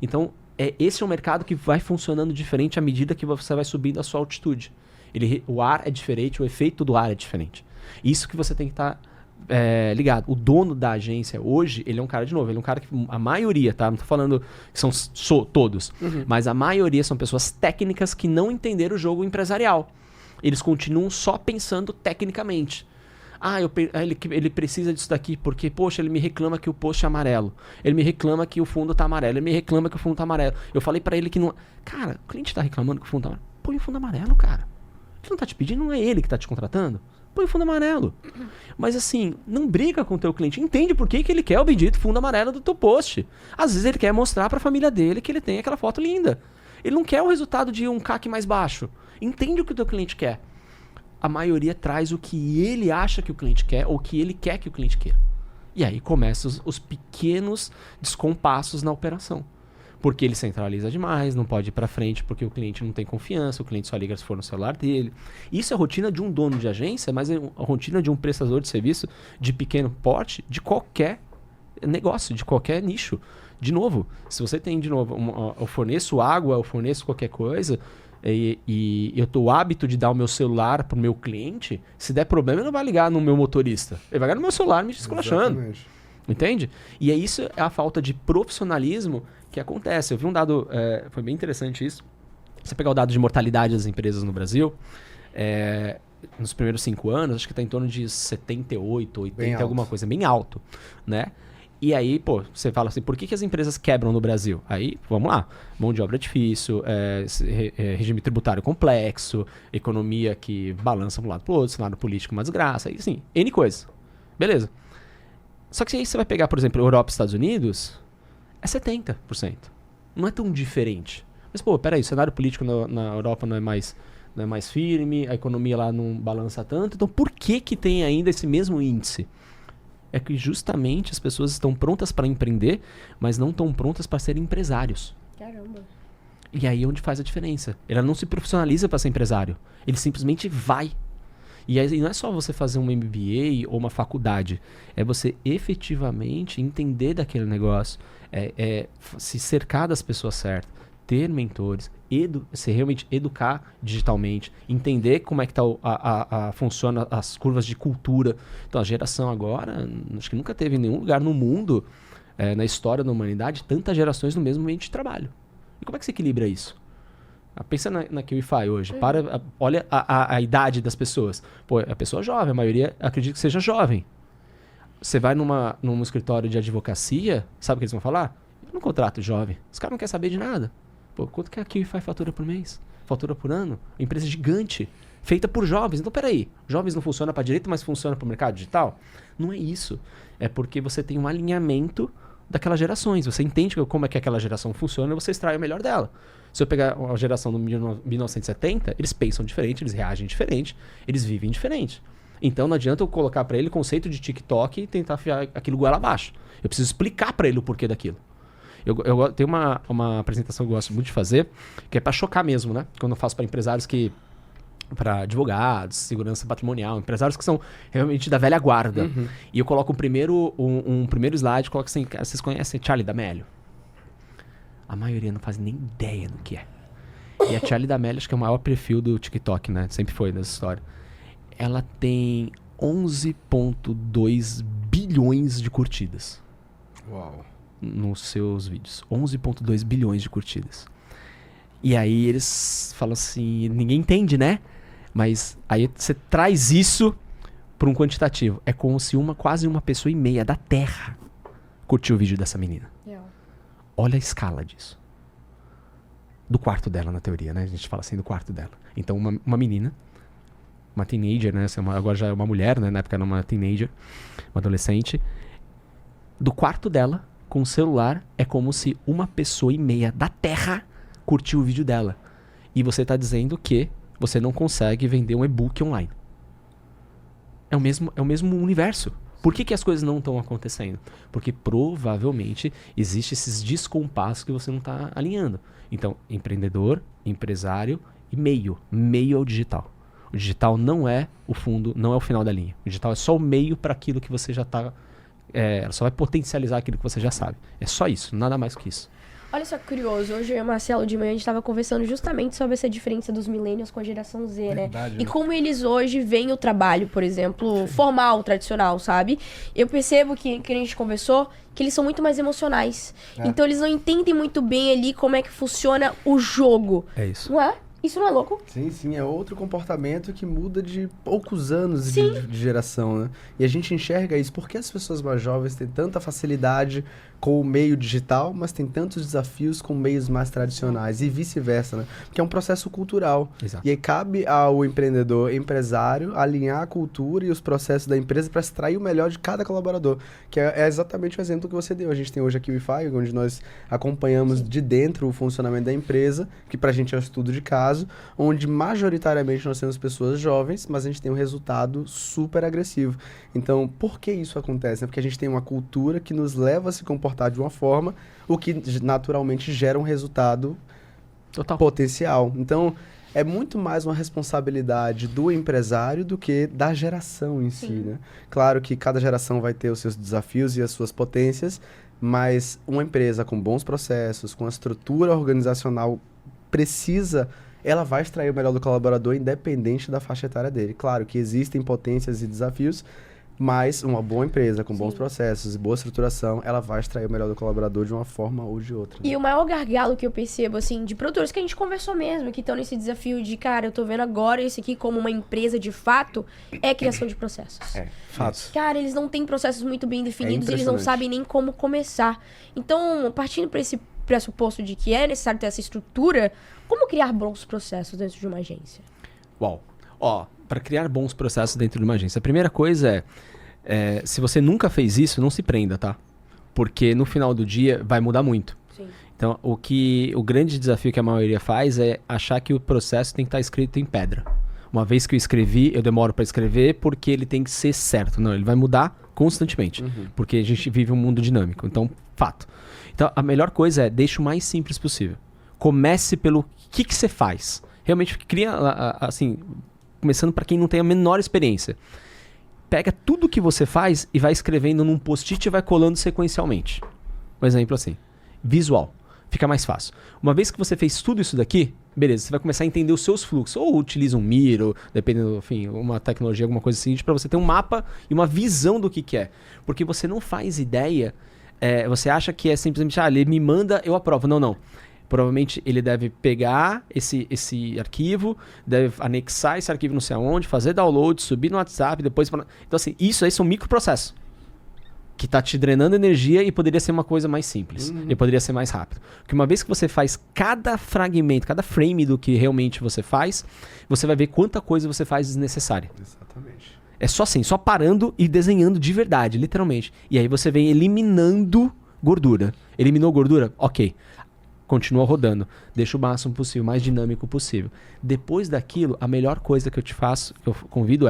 Então, esse é um mercado que vai funcionando diferente à medida que você vai subindo a sua altitude. O ar é diferente, o efeito do ar é diferente. Isso que você tem que estar ligado. O dono da agência hoje, ele é um cara, de novo, ele é um cara que a maioria, tá? Não tô falando que são todos, mas a maioria são pessoas técnicas que não entenderam o jogo empresarial. Eles continuam só pensando tecnicamente. Ele precisa disso daqui porque, poxa, ele me reclama que o post é amarelo. Ele me reclama que o fundo tá amarelo. Ele me reclama que o fundo tá amarelo. Eu falei pra ele que não... Cara, o cliente tá reclamando que o fundo tá amarelo. Põe o fundo amarelo, cara. Ele não tá te pedindo, não é ele que tá te contratando. Põe o fundo amarelo. Mas assim, não briga com o teu cliente. Entende por que ele quer o bendito fundo amarelo do teu post. Às vezes ele quer mostrar pra família dele que ele tem aquela foto linda. Ele não quer o resultado de um CAC mais baixo. Entende o que o teu cliente quer. A maioria traz o que ele acha que o cliente quer ou que ele quer que o cliente queira. E aí começam os pequenos descompassos na operação. Porque ele centraliza demais, não pode ir para frente porque o cliente não tem confiança, o cliente só liga se for no celular dele. Isso é a rotina de um dono de agência, mas é a rotina de um prestador de serviço de pequeno porte, de qualquer negócio, de qualquer nicho. De novo, se você tem, eu forneço água, eu forneço qualquer coisa... E eu tô o hábito de dar o meu celular pro meu cliente, se der problema ele não vai ligar no meu motorista, ele vai ligar no meu celular me esculachando. Entende? E isso é a falta de profissionalismo que acontece. Eu vi um dado, foi bem interessante isso. Você pegar o dado de mortalidade das empresas no Brasil, nos primeiros 5 anos, acho que está em torno de 78, 80, alguma coisa, bem alto, né? E aí, pô, você fala assim, por que as empresas quebram no Brasil? Aí, vamos lá, mão de obra difícil, regime tributário complexo, economia que balança de um lado para o outro, cenário político uma desgraça, e assim, N coisas. Beleza. Só que aí você vai pegar, por exemplo, Europa e Estados Unidos, é 70%. Não é tão diferente. Mas, pô, peraí, o cenário político na Europa não é mais firme, a economia lá não balança tanto, então por que tem ainda esse mesmo índice? É que justamente as pessoas estão prontas para empreender, mas não estão prontas para serem empresários. Caramba. E aí é onde faz a diferença. Ela não se profissionaliza para ser empresário. Ele simplesmente vai. E aí não é só você fazer um MBA ou uma faculdade. É você efetivamente entender daquele negócio. Se cercar das pessoas certas. Ter mentores. Se realmente educar digitalmente. Entender como é que funciona as curvas de cultura. Então a geração agora, acho que nunca teve em nenhum lugar no mundo, na história da humanidade, tantas gerações no mesmo ambiente de trabalho. E como é que você equilibra isso? Pensa na QIFI hoje. Olha a idade das pessoas. Pô, a pessoa jovem, a maioria acredita que seja jovem. Você vai num escritório de advocacia, sabe o que eles vão falar? Eu não contrato jovem. Os caras não querem saber de nada. Pô, quanto que a QIFI fatura por mês? Fatura por ano? Empresa gigante, feita por jovens. Então, peraí, jovens não funciona para direito, mas funciona para o mercado digital? Não é isso. É porque você tem um alinhamento daquelas gerações. Você entende como é que aquela geração funciona e você extrai o melhor dela. Se eu pegar a geração do 1970, eles pensam diferente, eles reagem diferente, eles vivem diferente. Então não adianta eu colocar para ele o conceito de TikTok e tentar afiar aquilo goela abaixo. Eu preciso explicar para ele o porquê daquilo. Eu tenho uma apresentação que eu gosto muito de fazer, que é para chocar mesmo, né? Quando eu faço para empresários para advogados, segurança patrimonial, empresários que são realmente da velha guarda. Uhum. E eu coloco um primeiro slide, coloco assim, vocês conhecem Charli D'Amelio? A maioria não faz nem ideia do que é. E a Charli D'Amelio, acho que é o maior perfil do TikTok, né? Sempre foi nessa história. Ela tem 11,2 bilhões de curtidas. Uau. Nos seus vídeos. 11,2 bilhões de curtidas. E aí eles falam assim, ninguém entende, né? Mas aí você traz isso para um quantitativo. É como se quase 1,5 pessoa da Terra curtiu o vídeo dessa menina. Olha a escala disso. Do quarto dela, na teoria, né? A gente fala assim, do quarto dela. Então, uma menina, uma teenager, né? Agora já é uma mulher, né? Na época era uma teenager, uma adolescente. Do quarto dela, com o celular, é como se 1,5 pessoa da Terra curtiu o vídeo dela. E você tá dizendo que você não consegue vender um e-book online. É o mesmo universo. Por que as coisas não estão acontecendo? Porque provavelmente existe esses descompassos que você não está alinhando. Então, empreendedor, empresário e meio. Meio é o digital. O digital não é o fundo, não é o final da linha. O digital é só o meio para aquilo que você já está... só vai potencializar aquilo que você já sabe. É só isso, nada mais que isso. Olha só que curioso, hoje eu e o Marcelo de manhã a gente estava conversando justamente sobre essa diferença dos millennials com a geração Z, Verdade, né? né? E como eles hoje veem o trabalho, por exemplo, formal, tradicional, sabe? Eu percebo que a gente conversou, que eles são muito mais emocionais. Então eles não entendem muito bem ali como é que funciona o jogo. É isso. Não é? Isso não é louco? Sim, é outro comportamento que muda de poucos anos de geração, né? E a gente enxerga isso. Por que as pessoas mais jovens têm tanta facilidade com o meio digital, mas têm tantos desafios com meios mais tradicionais e vice-versa, né? Porque é um processo cultural. Exato. E aí cabe ao empresário, alinhar a cultura e os processos da empresa para extrair o melhor de cada colaborador. Que é exatamente o exemplo que você deu. A gente tem hoje aqui o Wi-Fi, onde nós acompanhamos de dentro o funcionamento da empresa, que pra gente é um estudo de caso, onde majoritariamente nós temos pessoas jovens, mas a gente tem um resultado super agressivo. Então, por que isso acontece? Porque a gente tem uma cultura que nos leva a se comportar de uma forma, o que naturalmente gera um resultado Total. potencial. Então, é muito mais uma responsabilidade do empresário do que da geração em si, né? Claro que cada geração vai ter os seus desafios e as suas potências, mas uma empresa com bons processos, com a estrutura organizacional precisa, ela vai extrair o melhor do colaborador independente da faixa etária dele. Claro que existem potências e desafios, mas uma boa empresa com bons processos e boa estruturação, ela vai extrair o melhor do colaborador de uma forma ou de outra. Né? E o maior gargalo que eu percebo, assim, de produtores que a gente conversou mesmo, que estão nesse desafio de, cara, eu tô vendo agora isso aqui como uma empresa de fato, é a criação de processos. Fatos. Cara, eles não têm processos muito bem definidos, eles não impressionante. sabem nem como começar. Então, partindo para esse pressuposto de que é necessário ter essa estrutura, como criar bons processos dentro de uma agência? Uau. Para criar bons processos dentro de uma agência, a primeira coisa se você nunca fez isso, não se prenda, tá? Porque no final do dia vai mudar muito. Sim. Então, o grande desafio que a maioria faz é achar que o processo tem que estar escrito em pedra. Uma vez que eu escrevi, eu demoro para escrever porque ele tem que ser certo. Não, ele vai mudar constantemente, porque a gente vive um mundo dinâmico. Então, fato. Então, a melhor coisa é deixe o mais simples possível. Comece pelo que você faz. Realmente cria, assim, começando para quem não tem a menor experiência. Pega tudo que você faz e vai escrevendo num post-it e vai colando sequencialmente. Um exemplo assim. Visual. Fica mais fácil. Uma vez que você fez tudo isso daqui, beleza, você vai começar a entender os seus fluxos. Ou utiliza um Miro, dependendo, enfim, uma tecnologia, alguma coisa assim, para você ter um mapa e uma visão do que é. Porque você não faz ideia, você acha que é simplesmente, ele me manda, eu aprovo. Não. Provavelmente ele deve pegar esse arquivo, deve anexar esse arquivo não sei aonde, fazer download, subir no WhatsApp, depois... Então assim, isso aí são microprocessos que tá te drenando energia e poderia ser uma coisa mais simples. E poderia ser mais rápido. Porque uma vez que você faz cada fragmento, cada frame do que realmente você faz, você vai ver quanta coisa você faz desnecessária. Exatamente. É só assim, só parando e desenhando de verdade, literalmente. E aí você vem eliminando gordura. Eliminou gordura? Ok. Continua rodando. Deixa o máximo possível, o mais dinâmico possível. Depois daquilo, a melhor coisa que eu te faço, que eu convido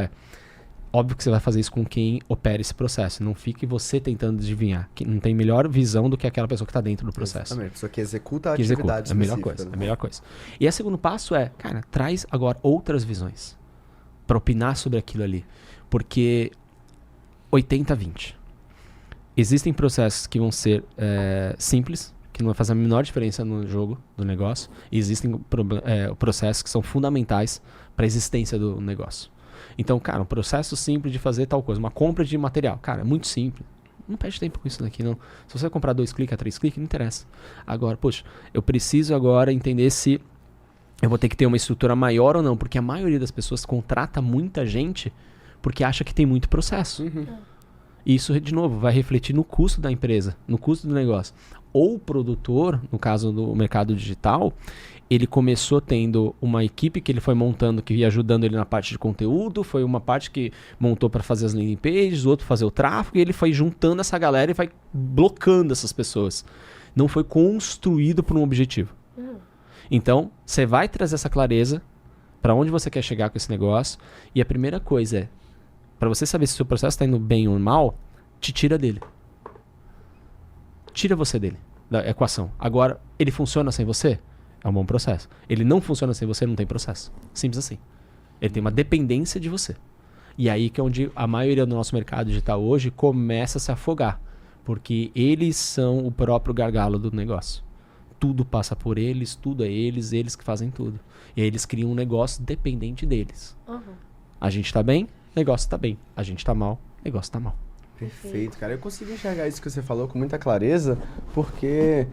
óbvio que você vai fazer isso com quem opera esse processo. Não fique você tentando adivinhar. Que não tem melhor visão do que aquela pessoa que está dentro do processo. Exatamente. Só que executa a Que executa. atividade É a melhor específica, coisa. né? É a melhor coisa. E o segundo passo cara, traz agora outras visões para opinar sobre aquilo ali. Porque 80-20. Existem processos que vão ser simples, que não vai fazer a menor diferença no jogo do negócio. E existem processos que são fundamentais para a existência do negócio. Então, cara, um processo simples de fazer tal coisa, uma compra de material, cara, é muito simples. Não perde tempo com isso daqui, não. Se você comprar 2 cliques, 3 cliques, não interessa. Agora, poxa, eu preciso agora entender se eu vou ter que ter uma estrutura maior ou não, porque a maioria das pessoas contrata muita gente porque acha que tem muito processo. E isso, de novo, vai refletir no custo da empresa, no custo do negócio. Ou o produtor, no caso do mercado digital, ele começou tendo uma equipe que ele foi montando, que ia ajudando ele na parte de conteúdo, foi uma parte que montou para fazer as landing pages, o outro fazer o tráfego, e ele foi juntando essa galera e vai blocando essas pessoas. Não foi construído por um objetivo. Então, você vai trazer essa clareza Pra onde você quer chegar com esse negócio. E a primeira coisa é, pra você saber se o seu processo tá indo bem ou mal, te tira dele. Tira você dele, da equação. Agora, ele funciona sem você? É um bom processo. Ele não funciona sem você, não tem processo. Simples assim. Ele tem uma dependência de você. E aí que é onde a maioria do nosso mercado digital hoje começa a se afogar. Porque eles são o próprio gargalo do negócio. Tudo passa por eles, tudo é eles que fazem tudo. E aí eles criam um negócio dependente deles. A gente tá bem, negócio tá bem. A gente tá mal, negócio tá mal. Perfeito, cara. Eu consegui enxergar isso que você falou com muita clareza, porque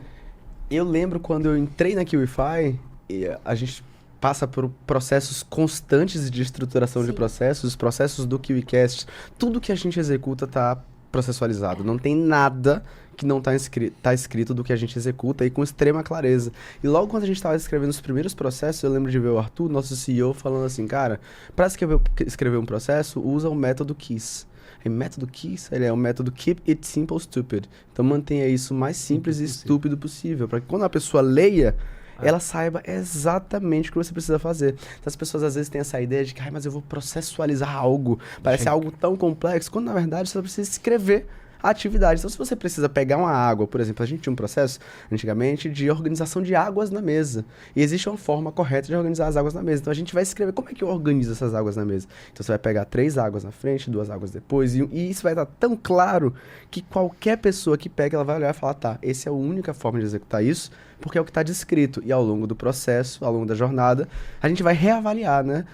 eu lembro quando eu entrei na QIFI, e a gente passa por processos constantes de estruturação de processos, os processos do QICast, tudo que a gente executa tá processualizado. Não tem nada que não tá escrito do que a gente executa e com extrema clareza. E logo quando a gente estava escrevendo os primeiros processos, eu lembro de ver o Arthur, nosso CEO, falando assim, cara, para escrever um processo, usa o método KISS. E método KISS, ele é o método Keep It Simple Stupid. Então mantenha isso mais simples e estúpido possível, para que quando a pessoa leia, ela saiba exatamente o que você precisa fazer. Então, as pessoas às vezes têm essa ideia de que, mas eu vou processualizar algo, parece algo tão complexo, quando na verdade você só precisa escrever a atividade. Então, se você precisa pegar uma água, por exemplo, a gente tinha um processo, antigamente, de organização de águas na mesa. E existe uma forma correta de organizar as águas na mesa. Então, a gente vai escrever como é que eu organizo essas águas na mesa. Então, você vai pegar 3 águas na frente, 2 águas depois, e isso vai estar tão claro que qualquer pessoa que pega, ela vai olhar e falar, tá, essa é a única forma de executar isso, porque é o que está descrito. E ao longo do processo, ao longo da jornada, a gente vai reavaliar, né?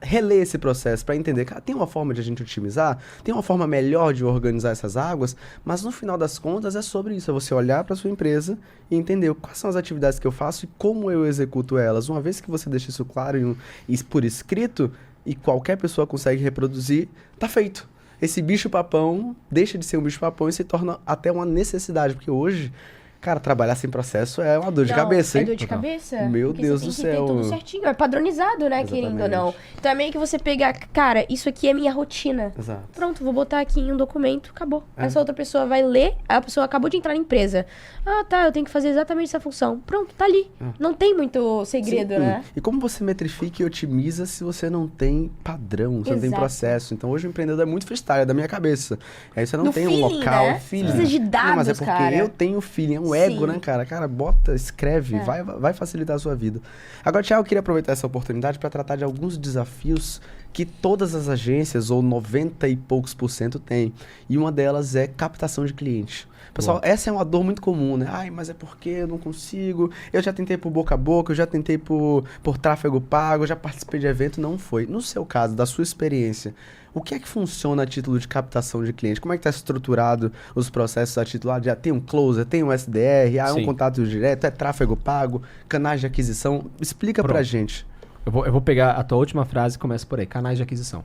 Reler esse processo para entender que tem uma forma de a gente otimizar, tem uma forma melhor de organizar essas águas, mas no final das contas é sobre isso, é você olhar para sua empresa e entender quais são as atividades que eu faço e como eu executo elas. Uma vez que você deixa isso claro e por escrito, e qualquer pessoa consegue reproduzir, tá feito. Esse bicho-papão deixa de ser um bicho-papão e se torna até uma necessidade, porque hoje, cara, trabalhar sem processo é uma dor de cabeça, hein? É dor de cabeça. Meu porque Deus você do tem que céu. ter tudo certinho, é padronizado, né, querendo ou não. Então é meio que você pegar, cara, isso aqui é minha rotina. Exato. Pronto, vou botar aqui em um documento, acabou. Essa outra pessoa vai ler, a pessoa acabou de entrar na empresa. Ah, tá, eu tenho que fazer exatamente essa função. Pronto, tá ali. Não tem muito segredo, Sim. né? E como você metrifica e otimiza se você não tem padrão, você não tem processo? Então hoje o empreendedor é muito freestyle, é da minha cabeça. Aí você não Do tem um feeling, local, né? feeling. Precisa de dados, não, mas é porque cara. eu tenho feeling, é um ego, Sim. né, cara? Cara, bota, escreve, vai facilitar a sua vida. Agora, Thiago, eu queria aproveitar essa oportunidade para tratar de alguns desafios que todas as agências, ou 90 e poucos % têm. E uma delas é captação de cliente. Pessoal, essa é uma dor muito comum, né? Ai, mas é porque eu não consigo. Eu já tentei por boca a boca, eu já tentei por tráfego pago, eu já participei de evento, não foi. No seu caso, da sua experiência, o que é que funciona a título de captação de cliente? Como é que está estruturado os processos a título? Já tem um closer, tem um SDR, é um contato direto, é tráfego pago, canais de aquisição? Explica pra gente. Eu vou pegar a tua última frase e começo por aí. Canais de aquisição.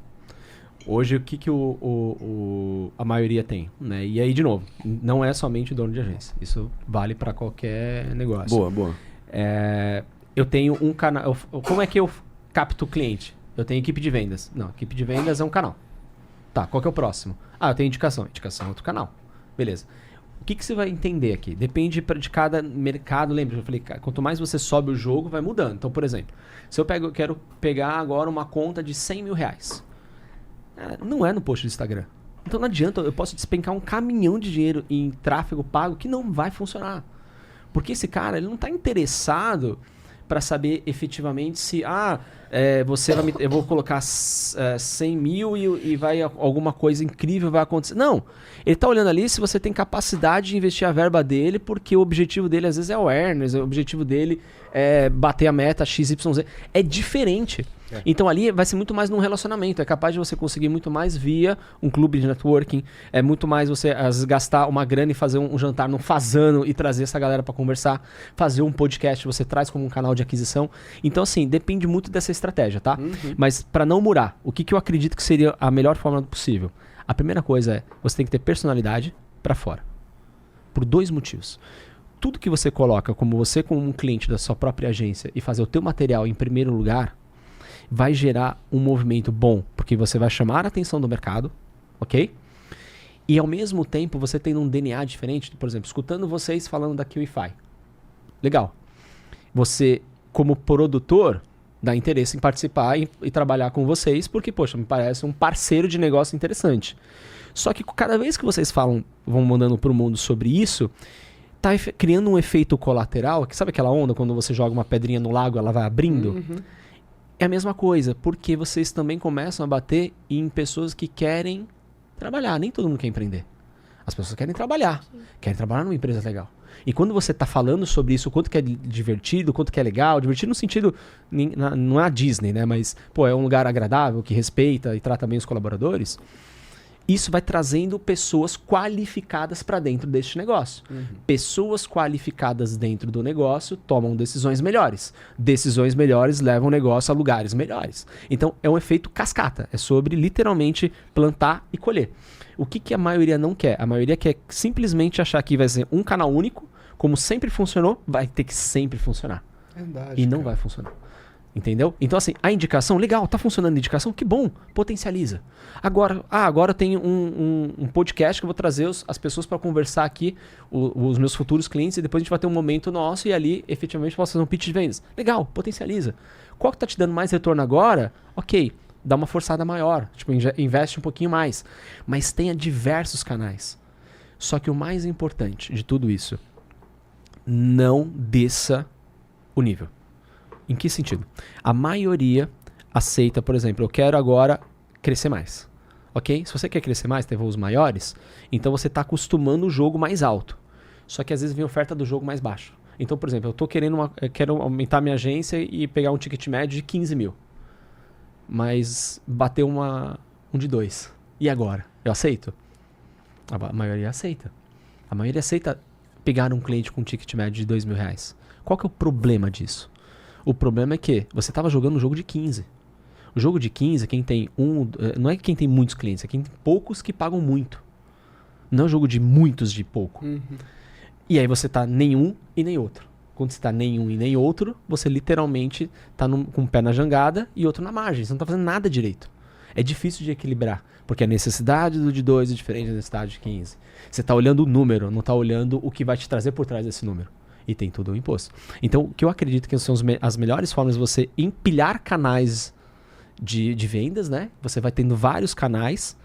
Hoje, o que a maioria tem, né? E aí, de novo, não é somente o dono de agência. Isso vale para qualquer negócio. Boa. Eu tenho um canal... Como é que eu capto o cliente? Eu tenho equipe de vendas. Não, equipe de vendas é um canal. Tá, qual que é o próximo? Ah, eu tenho indicação. Indicação é outro canal. Beleza. O que você vai entender aqui? Depende de cada mercado. Lembra? Eu falei, quanto mais você sobe o jogo, vai mudando. Então, por exemplo, se eu quero pegar agora uma conta de 100 mil reais. Não é no post do Instagram. Então não adianta, eu posso despencar um caminhão de dinheiro em tráfego pago que não vai funcionar. Porque esse cara, ele não está interessado para saber efetivamente se eu vou colocar 100 mil e vai alguma coisa incrível vai acontecer. Não, ele está olhando ali se você tem capacidade de investir a verba dele, porque o objetivo dele às vezes é awareness, o objetivo dele é bater a meta XYZ. É diferente. Então ali vai ser muito mais num relacionamento. É capaz de você conseguir muito mais via um clube de networking. É muito mais você às vezes gastar uma grana e fazer um jantar no Fazano e trazer essa galera para conversar. Fazer um podcast você traz como um canal de aquisição. Então assim, depende muito dessa estratégia, tá? Mas para não murar, o que eu acredito que seria a melhor forma possível? A primeira coisa é, você tem que ter personalidade para fora. Por 2 motivos. Tudo que você coloca como um cliente da sua própria agência e fazer o teu material em primeiro lugar, vai gerar um movimento bom, porque você vai chamar a atenção do mercado, ok? E ao mesmo tempo você tem um DNA diferente, por exemplo, escutando vocês falando da QIFI. Legal. Você, como produtor, dá interesse em participar e trabalhar com vocês, porque, poxa, me parece um parceiro de negócio interessante. Só que cada vez que vocês vão mandando pro mundo sobre isso, tá criando um efeito colateral, que sabe aquela onda quando você joga uma pedrinha no lago, ela vai abrindo? Uhum. É a mesma coisa, porque vocês também começam a bater em pessoas que querem trabalhar. Nem todo mundo quer empreender. As pessoas querem trabalhar numa empresa legal. E quando você tá falando sobre isso, o quanto que é divertido, o quanto que é legal, divertido no sentido, não é a Disney, né? Mas, pô, é um lugar agradável, que respeita e trata bem os colaboradores. Isso vai trazendo pessoas qualificadas para dentro deste negócio. Pessoas qualificadas dentro do negócio tomam decisões melhores. Decisões melhores levam o negócio a lugares melhores. Então, é um efeito cascata. É sobre, literalmente, plantar e colher. O que a maioria não quer? A maioria quer simplesmente achar que vai ser um canal único, como sempre funcionou, vai ter que sempre funcionar. Verdade, E não cara. vai funcionar. Entendeu? Então, assim, a indicação, legal, tá funcionando a indicação, que bom, potencializa. Agora eu tenho um podcast que eu vou trazer as pessoas para conversar aqui, os meus futuros clientes, e depois a gente vai ter um momento nosso e ali, efetivamente, posso fazer um pitch de vendas. Legal, potencializa. Qual que tá te dando mais retorno agora? Ok, dá uma forçada maior, tipo, investe um pouquinho mais. Mas tenha diversos canais. Só que o mais importante de tudo isso, não desça o nível. Em que sentido? A maioria aceita, por exemplo, eu quero agora crescer mais. Ok? Se você quer crescer mais, ter voos maiores, então você está acostumando o jogo mais alto. Só que às vezes vem oferta do jogo mais baixo. Então, por exemplo, eu quero aumentar minha agência e pegar um ticket médio de 15 mil. Mas bateu um de 2. E agora? Eu aceito? A maioria aceita. A maioria aceita pegar um cliente com um ticket médio de 2 mil reais. Qual que é o problema disso? O problema é que você estava jogando um jogo de 15. O jogo de 15, quem tem não é quem tem muitos clientes, é quem tem poucos que pagam muito. Não é um jogo de muitos de pouco. E aí você tá nenhum e nem outro. Quando você tá nenhum e nem outro, você literalmente tá com um pé na jangada e outro na margem. Você não tá fazendo nada direito. É difícil de equilibrar, porque a necessidade do de 2 é diferente da necessidade de 15. Você tá olhando o número, não tá olhando o que vai te trazer por trás desse número. E tem tudo o imposto. Então, o que eu acredito que são as melhores formas de você empilhar canais de vendas, né? Você vai tendo vários canais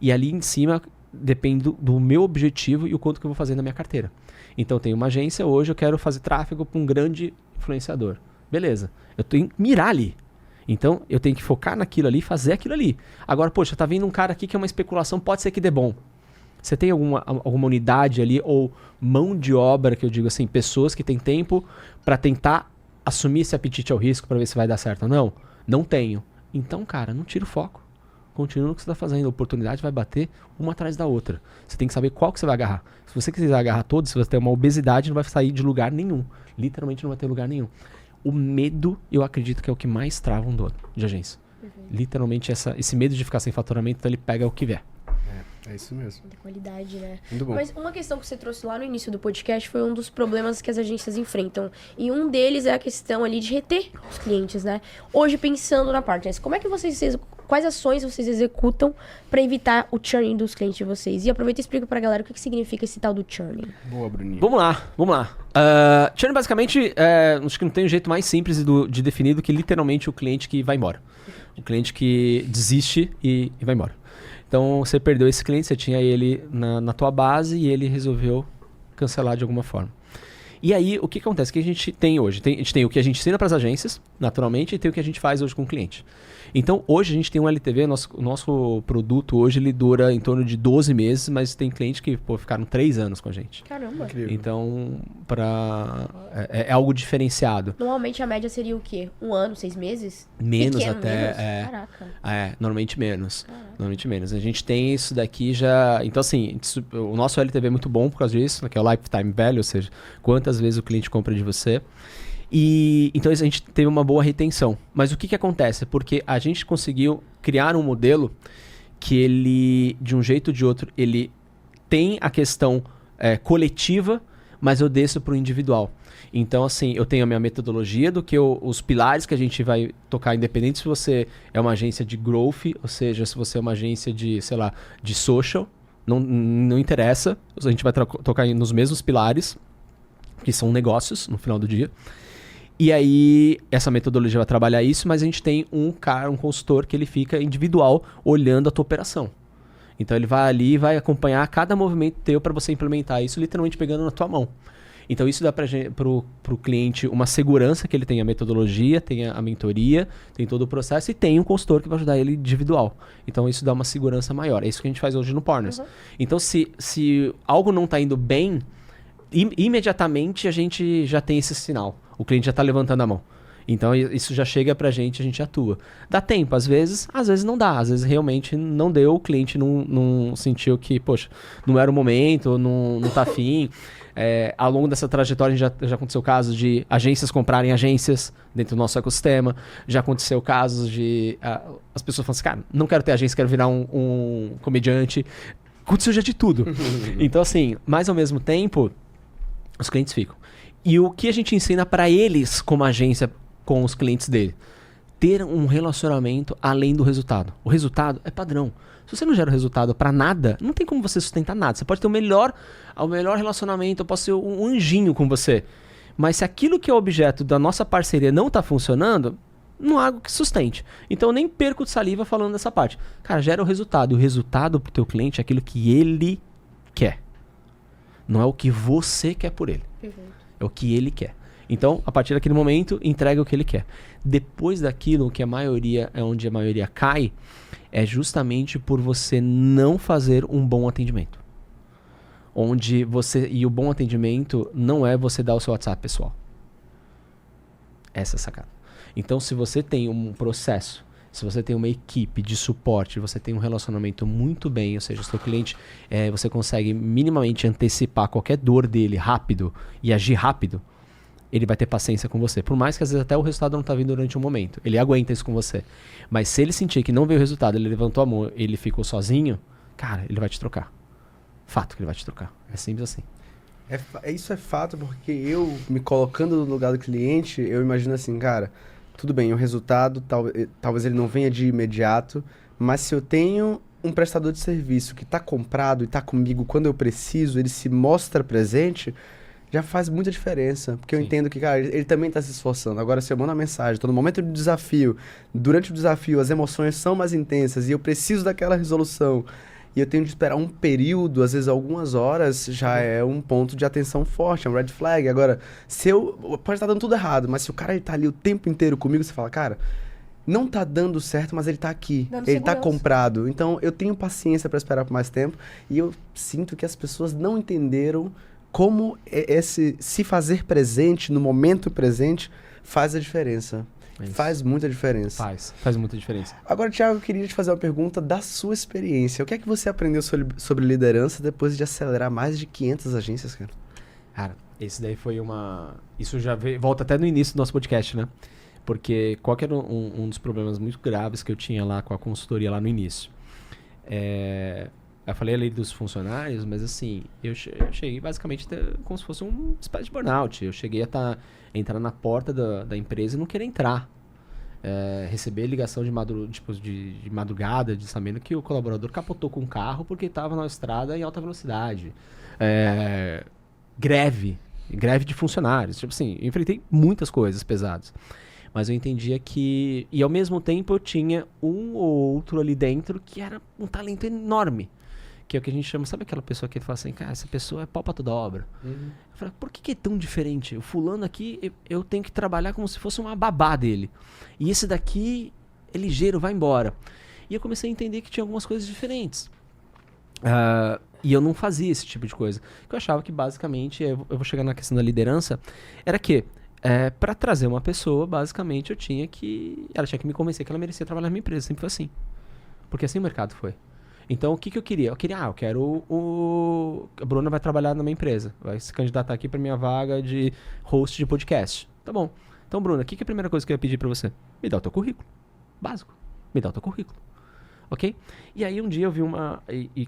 e ali em cima depende do meu objetivo e o quanto que eu vou fazer na minha carteira. Então, eu tenho uma agência, hoje eu quero fazer tráfego para um grande influenciador. Beleza. Eu tenho que mirar ali. Então, eu tenho que focar naquilo ali e fazer aquilo ali. Agora, poxa, tá vindo um cara aqui que é uma especulação, pode ser que dê bom. Você tem alguma unidade ali ou mão de obra, que eu digo assim, pessoas que têm tempo para tentar assumir esse apetite ao risco para ver se vai dar certo ou não? Não tenho. Então, cara, não tira o foco. Continua no que você está fazendo. A oportunidade vai bater uma atrás da outra. Você tem que saber qual que você vai agarrar. Se você quiser agarrar todos, se você tem uma obesidade, não vai sair de lugar nenhum. Literalmente não vai ter lugar nenhum. O medo, eu acredito que é o que mais trava um dono de agência. Literalmente esse medo de ficar sem faturamento, então ele pega o que vier. É isso mesmo. Da qualidade, né? Muito bom. Mas uma questão que você trouxe lá no início do podcast foi um dos problemas que as agências enfrentam. E um deles é a questão ali de reter os clientes, né? Hoje, pensando na Partners, como é que quais ações vocês executam para evitar o churning dos clientes de vocês? E aproveita e explica pra galera o que significa esse tal do churning. Boa, Bruninho. Vamos lá. Churn basicamente, acho que não tem um jeito mais simples de definir do que literalmente o cliente que vai embora. O cliente que desiste e vai embora. Então, você perdeu esse cliente, você tinha ele na tua base e ele resolveu cancelar de alguma forma. E aí, o que acontece? O que a gente tem hoje? A gente tem o que a gente ensina para as agências, naturalmente, e tem o que a gente faz hoje com o cliente. Então, hoje a gente tem um LTV, o nosso produto hoje ele dura em torno de 12 meses, mas tem clientes que ficaram 3 anos com a gente. Caramba. Incrível. Então, é algo diferenciado. Normalmente a média seria o quê? 1 ano, 6 meses? Menos Pequeno, até. menos? Caraca. Normalmente menos. Caraca. Normalmente menos. A gente tem isso daqui já. Então, assim, o nosso LTV é muito bom por causa disso, né, que é o Lifetime Value, ou seja, quantas vezes o cliente compra de você. E então a gente teve uma boa retenção. Mas o que acontece? Porque a gente conseguiu criar um modelo que ele, de um jeito ou de outro, ele tem a questão coletiva, mas eu desço para o individual. Então, assim, eu tenho a minha metodologia do que os pilares que a gente vai tocar, independente se você é uma agência de growth, ou seja, se você é uma agência de, sei lá, de social, não interessa. A gente vai tocar nos mesmos pilares, que são negócios, no final do dia. E aí, essa metodologia vai trabalhar isso, mas a gente tem um consultor que ele fica individual olhando a tua operação. Então ele vai ali e vai acompanhar cada movimento teu para você implementar isso, literalmente pegando na tua mão. Então isso dá pro cliente uma segurança que ele tem a metodologia, tem a mentoria, tem todo o processo e tem um consultor que vai ajudar ele individual. Então isso dá uma segurança maior. É isso que a gente faz hoje no Partners. Então se algo não está indo bem, imediatamente a gente já tem esse sinal. O cliente já está levantando a mão. Então isso já chega pra gente, a gente atua. Dá tempo, às vezes não dá. Às vezes realmente não deu, o cliente não sentiu que, poxa, não era o momento, não tá afim. Ao longo dessa trajetória já aconteceu casos de agências comprarem agências dentro do nosso ecossistema. Já aconteceu casos de as pessoas falam assim, cara, não quero ter agência, quero virar um comediante. Aconteceu já de tudo. Então assim, mas ao mesmo tempo, os clientes ficam. E o que a gente ensina para eles como agência com os clientes dele? Ter um relacionamento além do resultado. O resultado é padrão. Se você não gera resultado para nada, não tem como você sustentar nada. Você pode ter o melhor relacionamento, eu posso ser um anjinho com você. Mas se aquilo que é objeto da nossa parceria não está funcionando, não há algo que sustente. Então eu nem perco de saliva falando dessa parte. Cara, gera o resultado. E o resultado pro teu cliente é aquilo que ele quer. Não é o que você quer por ele. É o que ele quer. Então, a partir daquele momento, entrega o que ele quer. Depois daquilo, que onde a maioria cai, é justamente por você não fazer um bom atendimento. E o bom atendimento não é você dar o seu WhatsApp pessoal. Essa é a sacada. Então, se você tem um processo, se você tem uma equipe de suporte, você tem um relacionamento muito bem, ou seja, o seu cliente, você consegue minimamente antecipar qualquer dor dele rápido e agir rápido, ele vai ter paciência com você. Por mais que às vezes até o resultado não está vindo durante um momento. Ele aguenta isso com você. Mas se ele sentir que não veio o resultado, ele levantou a mão, ele ficou sozinho, cara, ele vai te trocar. Fato que ele vai te trocar. É simples assim. Isso é fato, porque eu, me colocando no lugar do cliente, eu imagino assim, cara, tudo bem, o resultado talvez ele não venha de imediato, mas se eu tenho um prestador de serviço que está comprado e está comigo quando eu preciso, ele se mostra presente, já faz muita diferença. Porque eu entendo que, cara, ele também está se esforçando. Agora, se eu mando uma mensagem, estou no momento de desafio, durante o desafio as emoções são mais intensas e eu preciso daquela resolução, e eu tenho de esperar um período, às vezes algumas horas, já é um ponto de atenção forte, é um red flag. Agora, pode estar dando tudo errado, mas se o cara está ali o tempo inteiro comigo, você fala, cara, não tá dando certo, mas ele tá aqui, ele tá comprado. Então, eu tenho paciência para esperar por mais tempo, e eu sinto que as pessoas não entenderam como se fazer presente no momento presente faz a diferença. Faz muita diferença. Faz muita diferença. Agora, Thiago, eu queria te fazer uma pergunta da sua experiência. O que é que você aprendeu sobre liderança depois de acelerar mais de 500 agências, cara? Cara, esse daí foi isso já volta até no início do nosso podcast, né? Porque qual que era um dos problemas muito graves que eu tinha lá com a consultoria lá no início? Eu falei ali dos funcionários, mas assim, eu cheguei basicamente como se fosse uma espécie de burnout. Eu cheguei a entrar na porta da empresa e não querer entrar. Receber ligação de madrugada, sabendo que o colaborador capotou com o carro porque estava na estrada em alta velocidade. Greve de funcionários. Tipo assim, eu enfrentei muitas coisas pesadas. Mas eu entendia que... E ao mesmo tempo eu tinha um ou outro ali dentro que era um talento enorme. Que é o que a gente chama... Sabe aquela pessoa que fala assim, cara, essa pessoa é pau pra toda obra. Eu falei, por que é tão diferente? O fulano aqui, eu tenho que trabalhar como se fosse uma babá dele. E esse daqui é ligeiro, vai embora. E eu comecei a entender que tinha algumas coisas diferentes. E eu não fazia esse tipo de coisa. Eu achava que basicamente, eu vou chegar na questão da liderança, era que... para trazer uma pessoa, basicamente, ela tinha que me convencer que ela merecia trabalhar na minha empresa. Sempre foi assim. Porque assim o mercado foi. Então, o que eu queria? Eu quero a Bruna vai trabalhar na minha empresa. Vai se candidatar aqui para minha vaga de host de podcast. Tá bom. Então, Bruna, o que é a primeira coisa que eu ia pedir para você? Me dá o teu currículo. Básico. Me dá o teu currículo. Ok? E aí, um dia eu vi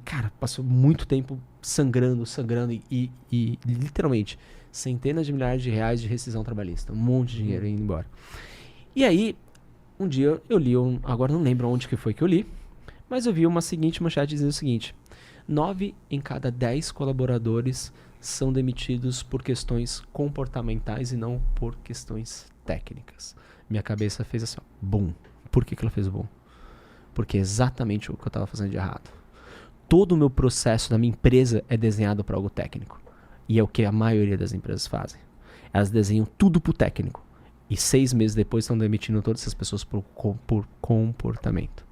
cara, passou muito tempo sangrando e literalmente... centenas de milhares de reais de rescisão trabalhista. Um monte de dinheiro indo embora. E aí, um dia eu li, agora não lembro onde que foi que eu li, mas eu vi uma seguinte manchete dizendo o seguinte: 9 em cada 10 colaboradores são demitidos por questões comportamentais e não por questões técnicas. Minha cabeça fez assim, ó, bum. Por que ela fez o bum? Porque é exatamente o que eu estava fazendo de errado. Todo o meu processo da minha empresa é desenhado para algo técnico. E é o que a maioria das empresas fazem. Elas desenham tudo pro técnico. E 6 meses depois estão demitindo todas essas pessoas por comportamento.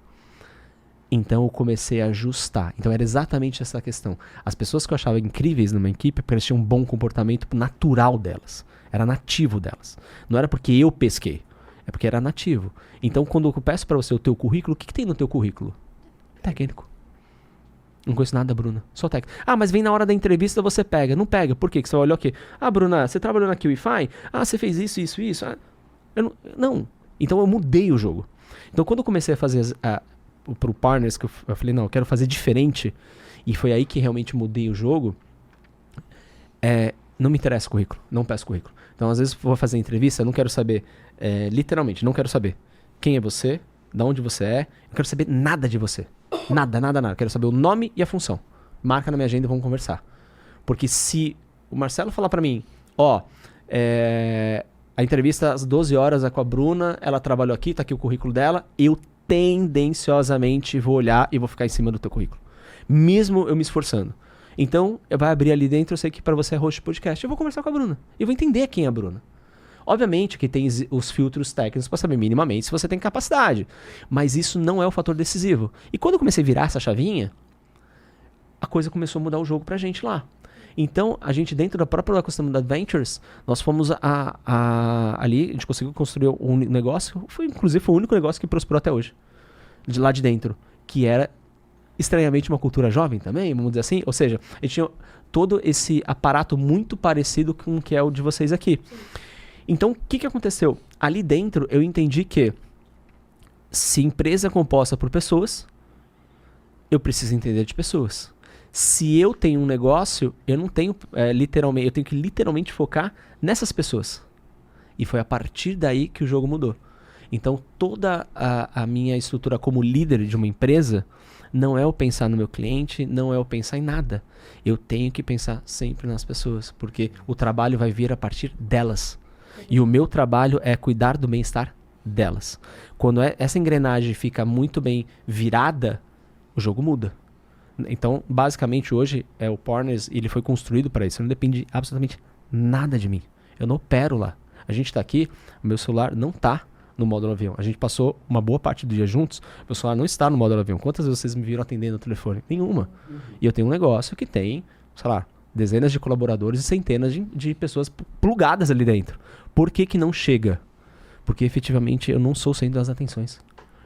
Então eu comecei a ajustar. Então era exatamente essa questão. As pessoas que eu achava incríveis numa equipe, porque elas tinham um bom comportamento natural delas. Era nativo delas. Não era porque eu pesquei. É porque era nativo. Então quando eu peço para você o teu currículo, o que tem no teu currículo? Técnico. Não conheço nada, Bruna. Só técnico. Ah, mas vem na hora da entrevista, você pega. Não pega. Por quê? Que você olhou aqui. Ah, Bruna, você trabalhou na QIFI? Ah, você fez isso. Ah, não. Então eu mudei o jogo. Então quando eu comecei a fazer pro Partners, que eu falei, não, eu quero fazer diferente. E foi aí que realmente mudei o jogo. Não me interessa o currículo. Não peço currículo. Então às vezes vou fazer entrevista, eu não quero saber, literalmente, não quero saber quem é você, de onde você é. Não quero saber nada de você. Nada. Quero saber o nome e a função. Marca na minha agenda e vamos conversar. Porque se o Marcelo falar pra mim, a entrevista às 12 horas é com a Bruna, ela trabalhou aqui, tá aqui o currículo dela, eu tendenciosamente vou olhar e vou ficar em cima do teu currículo. Mesmo eu me esforçando. Então, eu vou abrir ali dentro, eu sei que pra você é host de podcast, eu vou conversar com a Bruna. Eu vou entender quem é a Bruna. Obviamente que tem os filtros técnicos para saber minimamente se você tem capacidade. Mas isso não é o fator decisivo. E quando eu comecei a virar essa chavinha, a coisa começou a mudar o jogo pra gente lá. Então, a gente dentro da própria Custom Adventures, nós fomos ali, a gente conseguiu construir um negócio, inclusive foi o único negócio que prosperou até hoje. De lá de dentro. Que era, estranhamente, uma cultura jovem também, vamos dizer assim. Ou seja, a gente tinha todo esse aparato muito parecido com o que é o de vocês aqui. Então, o que aconteceu? Ali dentro, eu entendi que se empresa é composta por pessoas, eu preciso entender de pessoas. Se eu tenho um negócio, eu não tenho literalmente, eu tenho que literalmente focar nessas pessoas. E foi a partir daí que o jogo mudou. Então, toda a minha estrutura como líder de uma empresa não é eu pensar no meu cliente, não é eu pensar em nada. Eu tenho que pensar sempre nas pessoas, porque o trabalho vai vir a partir delas. E o meu trabalho é cuidar do bem-estar delas. Quando essa engrenagem fica muito bem virada, o jogo muda. Então, basicamente, hoje, o Partners, ele foi construído para isso. Não depende absolutamente nada de mim. Eu não opero lá. A gente está aqui, o meu celular não está no módulo avião. A gente passou uma boa parte do dia juntos, meu celular não está no módulo avião. Quantas vezes vocês me viram atendendo no telefone? Nenhuma. E eu tenho um negócio que tem, sei lá, dezenas de colaboradores e centenas de pessoas plugadas ali dentro. Por que não chega? Porque efetivamente eu não sou o centro das atenções.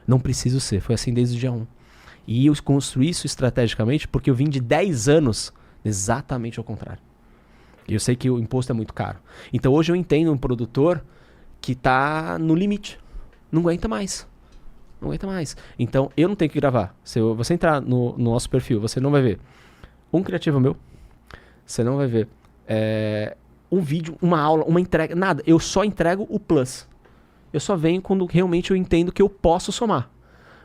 Não preciso ser. Foi assim desde o dia 1. E eu construí isso estrategicamente porque eu vim de 10 anos exatamente ao contrário. E eu sei que o imposto é muito caro. Então hoje eu entendo um produtor que está no limite. Não aguenta mais. Não aguenta mais. Então eu não tenho que gravar. Se você entrar no nosso perfil, você não vai ver um criativo meu. Você não vai ver um vídeo, uma aula, uma entrega, nada. Eu só entrego o plus. Eu só venho quando realmente eu entendo que eu posso somar.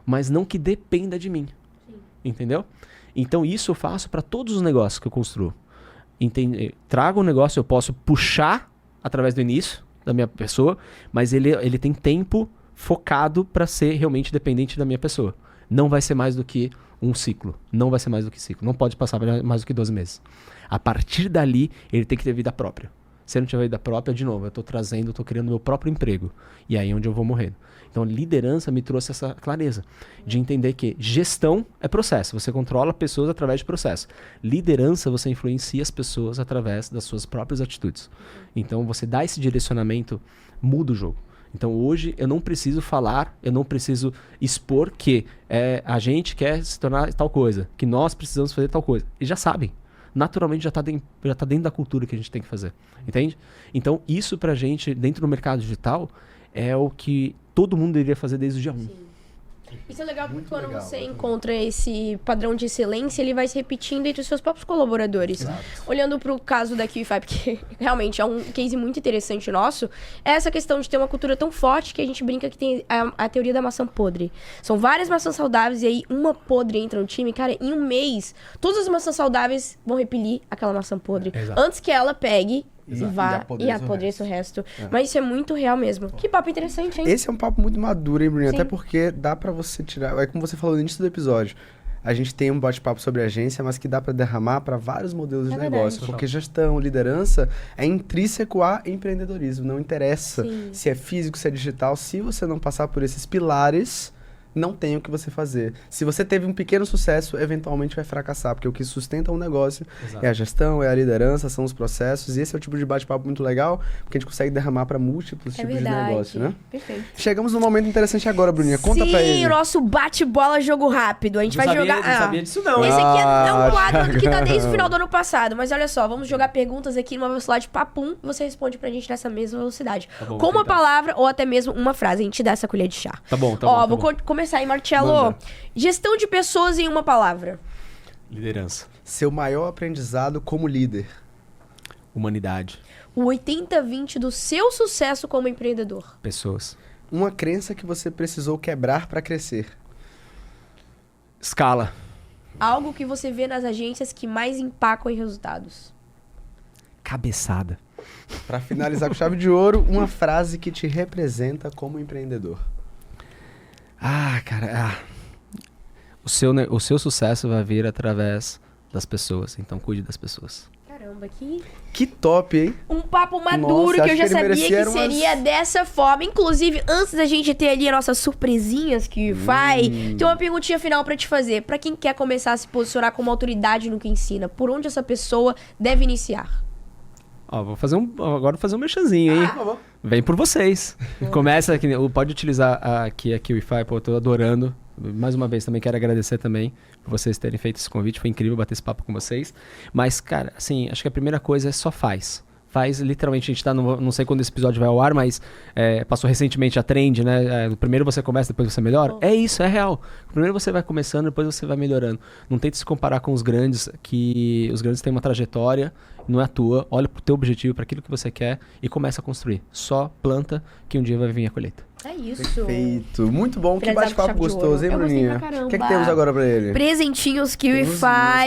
Mas não que dependa de mim. Sim. Entendeu? Então isso eu faço para todos os negócios que eu construo. Trago um negócio, eu posso puxar através do início da minha pessoa, mas ele tem tempo focado para ser realmente dependente da minha pessoa. Não vai ser mais do que um ciclo. Não vai ser mais do que ciclo. Não pode passar mais do que 12 meses. A partir dali, ele tem que ter vida própria. Se ele não tiver vida própria, de novo, eu estou criando meu próprio emprego. E aí é onde eu vou morrendo. Então, liderança me trouxe essa clareza de entender que gestão é processo. Você controla pessoas através de processo. Liderança, você influencia as pessoas através das suas próprias atitudes. Então, você dá esse direcionamento, muda o jogo. Então, hoje, eu não preciso falar, eu não preciso expor que a gente quer se tornar tal coisa, que nós precisamos fazer tal coisa. Eles já sabem. Naturalmente já está dentro da cultura que a gente tem que fazer. Entende? Então, isso pra gente, dentro do mercado digital, é o que todo mundo deveria fazer desde o dia 1. Isso é legal porque Muito quando legal, você muito encontra esse padrão de excelência, ele vai se repetindo entre os seus próprios colaboradores. Exato. Olhando pro caso da QIFI, porque realmente é um case muito interessante nosso, é essa questão de ter uma cultura tão forte que a gente brinca que tem a teoria da maçã podre. São várias maçãs saudáveis e aí uma podre entra no time. Cara, em um mês, todas as maçãs saudáveis vão repelir aquela maçã podre. Exato. Antes que ela pegue Exato. e vá e apodreça o resto. Mas isso é muito real mesmo. Que papo interessante, hein? Esse é um papo muito maduro, hein, Bruninho? Sim. Até porque dá pra você tirar... É como você falou no início do episódio. A gente tem um bate-papo sobre agência, mas que dá pra derramar pra vários modelos de verdade. negócio. Porque gestão, liderança é intrínseco a empreendedorismo. Não interessa Sim. se é físico, se é digital. Se você não passar por esses pilares, não tem o que você fazer. Se você teve um pequeno sucesso, eventualmente vai fracassar. Porque o que sustenta um negócio Exato. é a gestão, é a liderança, são os processos. E esse é o tipo de bate-papo muito legal, porque a gente consegue derramar pra múltiplos tipos de negócio, né? Perfeito. Chegamos num momento interessante agora, Bruninha. Conta pra ele. Sim, o nosso bate-bola jogo rápido. A gente vai jogar. Não sabia disso, não. Esse aqui é um Ah, quadro que tá desde o Thiagão. final do ano passado. Mas olha só, vamos jogar perguntas aqui numa velocidade papum e você responde pra gente nessa mesma velocidade. Tá bom, Com uma tentar. palavra ou até mesmo uma frase. A gente dá essa colher de chá. Tá bom, tá Ó, bom. vou Tá bom. começar aí, Marcelo. Manda. Gestão de pessoas em uma palavra. Liderança. Seu maior aprendizado como líder. Humanidade. O 80-20 do seu sucesso como empreendedor. Pessoas. Uma crença que você precisou quebrar pra crescer. Escala. Algo que você vê nas agências que mais empacam em resultados. Cabeçada. Pra finalizar com chave de ouro, uma frase que te representa como empreendedor. Ah, cara. O seu sucesso vai vir através das pessoas. Então, cuide das pessoas. Caramba, que Que top, hein? um papo maduro Nossa, que eu acho já que ele sabia merecia que umas- seria dessa forma. Inclusive, antes da gente ter ali as nossas surpresinhas que vai, tem uma perguntinha final pra te fazer. Pra quem quer começar a se posicionar como autoridade no que ensina, por onde essa pessoa deve iniciar? Ó, agora vou fazer um merchanzinho, hein? Por favor. Vem por vocês. Começa aqui, pode utilizar aqui a QIFI, pô, eu tô adorando. Mais uma vez, também quero agradecer também por vocês terem feito esse convite. Foi incrível bater esse papo com vocês. Mas, cara, assim, acho que a primeira coisa é só faz. Faz, literalmente, a gente tá, não sei quando esse episódio vai ao ar, mas passou recentemente a trend, né? Primeiro você começa, depois você melhora. É isso, é real. Primeiro você vai começando, depois você vai melhorando. Não tente se comparar com os grandes, que os grandes têm uma trajetória, não é a tua. Olha pro teu objetivo, para aquilo que você quer e começa a construir. Só planta que um dia vai vir a colheita. É isso. Perfeito. Muito bom. Que Finalizar com bate-papo chave de gostoso, ouro. hein, Eu gostei Bruninha? pra caramba. O que é que temos agora pra ele? Presentinhos Temos QIFI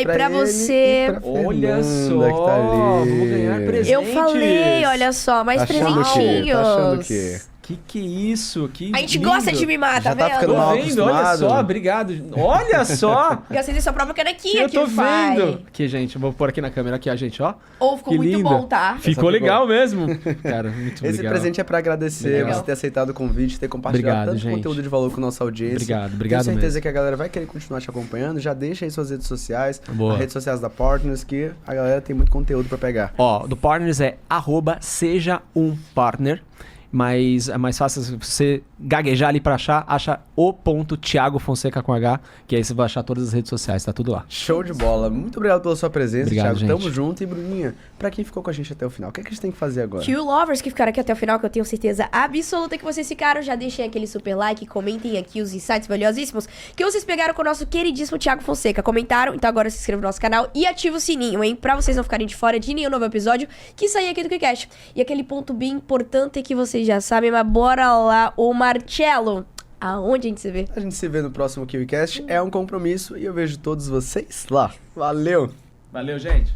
pra pra ele você. e pra Olha Fernanda, só, que tá ali. vamos ganhar presente. Eu falei, olha só, mais Tá achando o quê? presentinhos. Tá achando o quê? Que isso? Que A gente lindo. gosta de mimar, tá Já tá vendo? ficando Tô mal vendo, olha acostumado. só, obrigado. Olha só! Gastei da sua própria canequinha Eu tô QIFI. vendo. Aqui, gente, eu vou pôr aqui na câmera, aqui, ó, gente, ó. Ou ficou Que muito linda. bom, tá? Ficou ficou. legal mesmo. Cara, muito Esse legal. presente é pra agradecer Legal. você ter aceitado o convite, ter compartilhado Obrigado, tanto gente. conteúdo de valor com nossa audiência. Obrigado Tenho certeza mesmo. que a galera vai querer continuar te acompanhando. Já deixa aí suas redes sociais, Boa. as redes sociais da Partners, que a galera tem muito conteúdo pra pegar. Ó, do Partners é @sejaumpartner. Mas é mais fácil se você gaguejar ali pra achar, acha o.Thiago Fonseca com H, que aí você vai achar todas as redes sociais, tá tudo lá. Show de bola. Muito obrigado pela sua presença, Obrigado, Thiago. Tamo gente. junto. E Bruninha, pra quem ficou com a gente até o final, o que, é que a gente tem que fazer agora? Q Lovers que ficaram aqui até o final, que eu tenho certeza absoluta que vocês ficaram, já deixem aquele super like, comentem aqui os insights valiosíssimos que vocês pegaram com o nosso queridíssimo Thiago Fonseca. Comentaram? Então agora se inscreva no nosso canal e ativa o sininho, hein? Pra vocês não ficarem de fora de nenhum novo episódio que sair aqui do QCast. E aquele ponto bem importante que vocês já sabem, mas bora lá, o Marcelo. Aonde a gente se vê? A gente se vê no próximo KiwiCast. É um compromisso e eu vejo todos vocês lá. Valeu! Valeu, gente.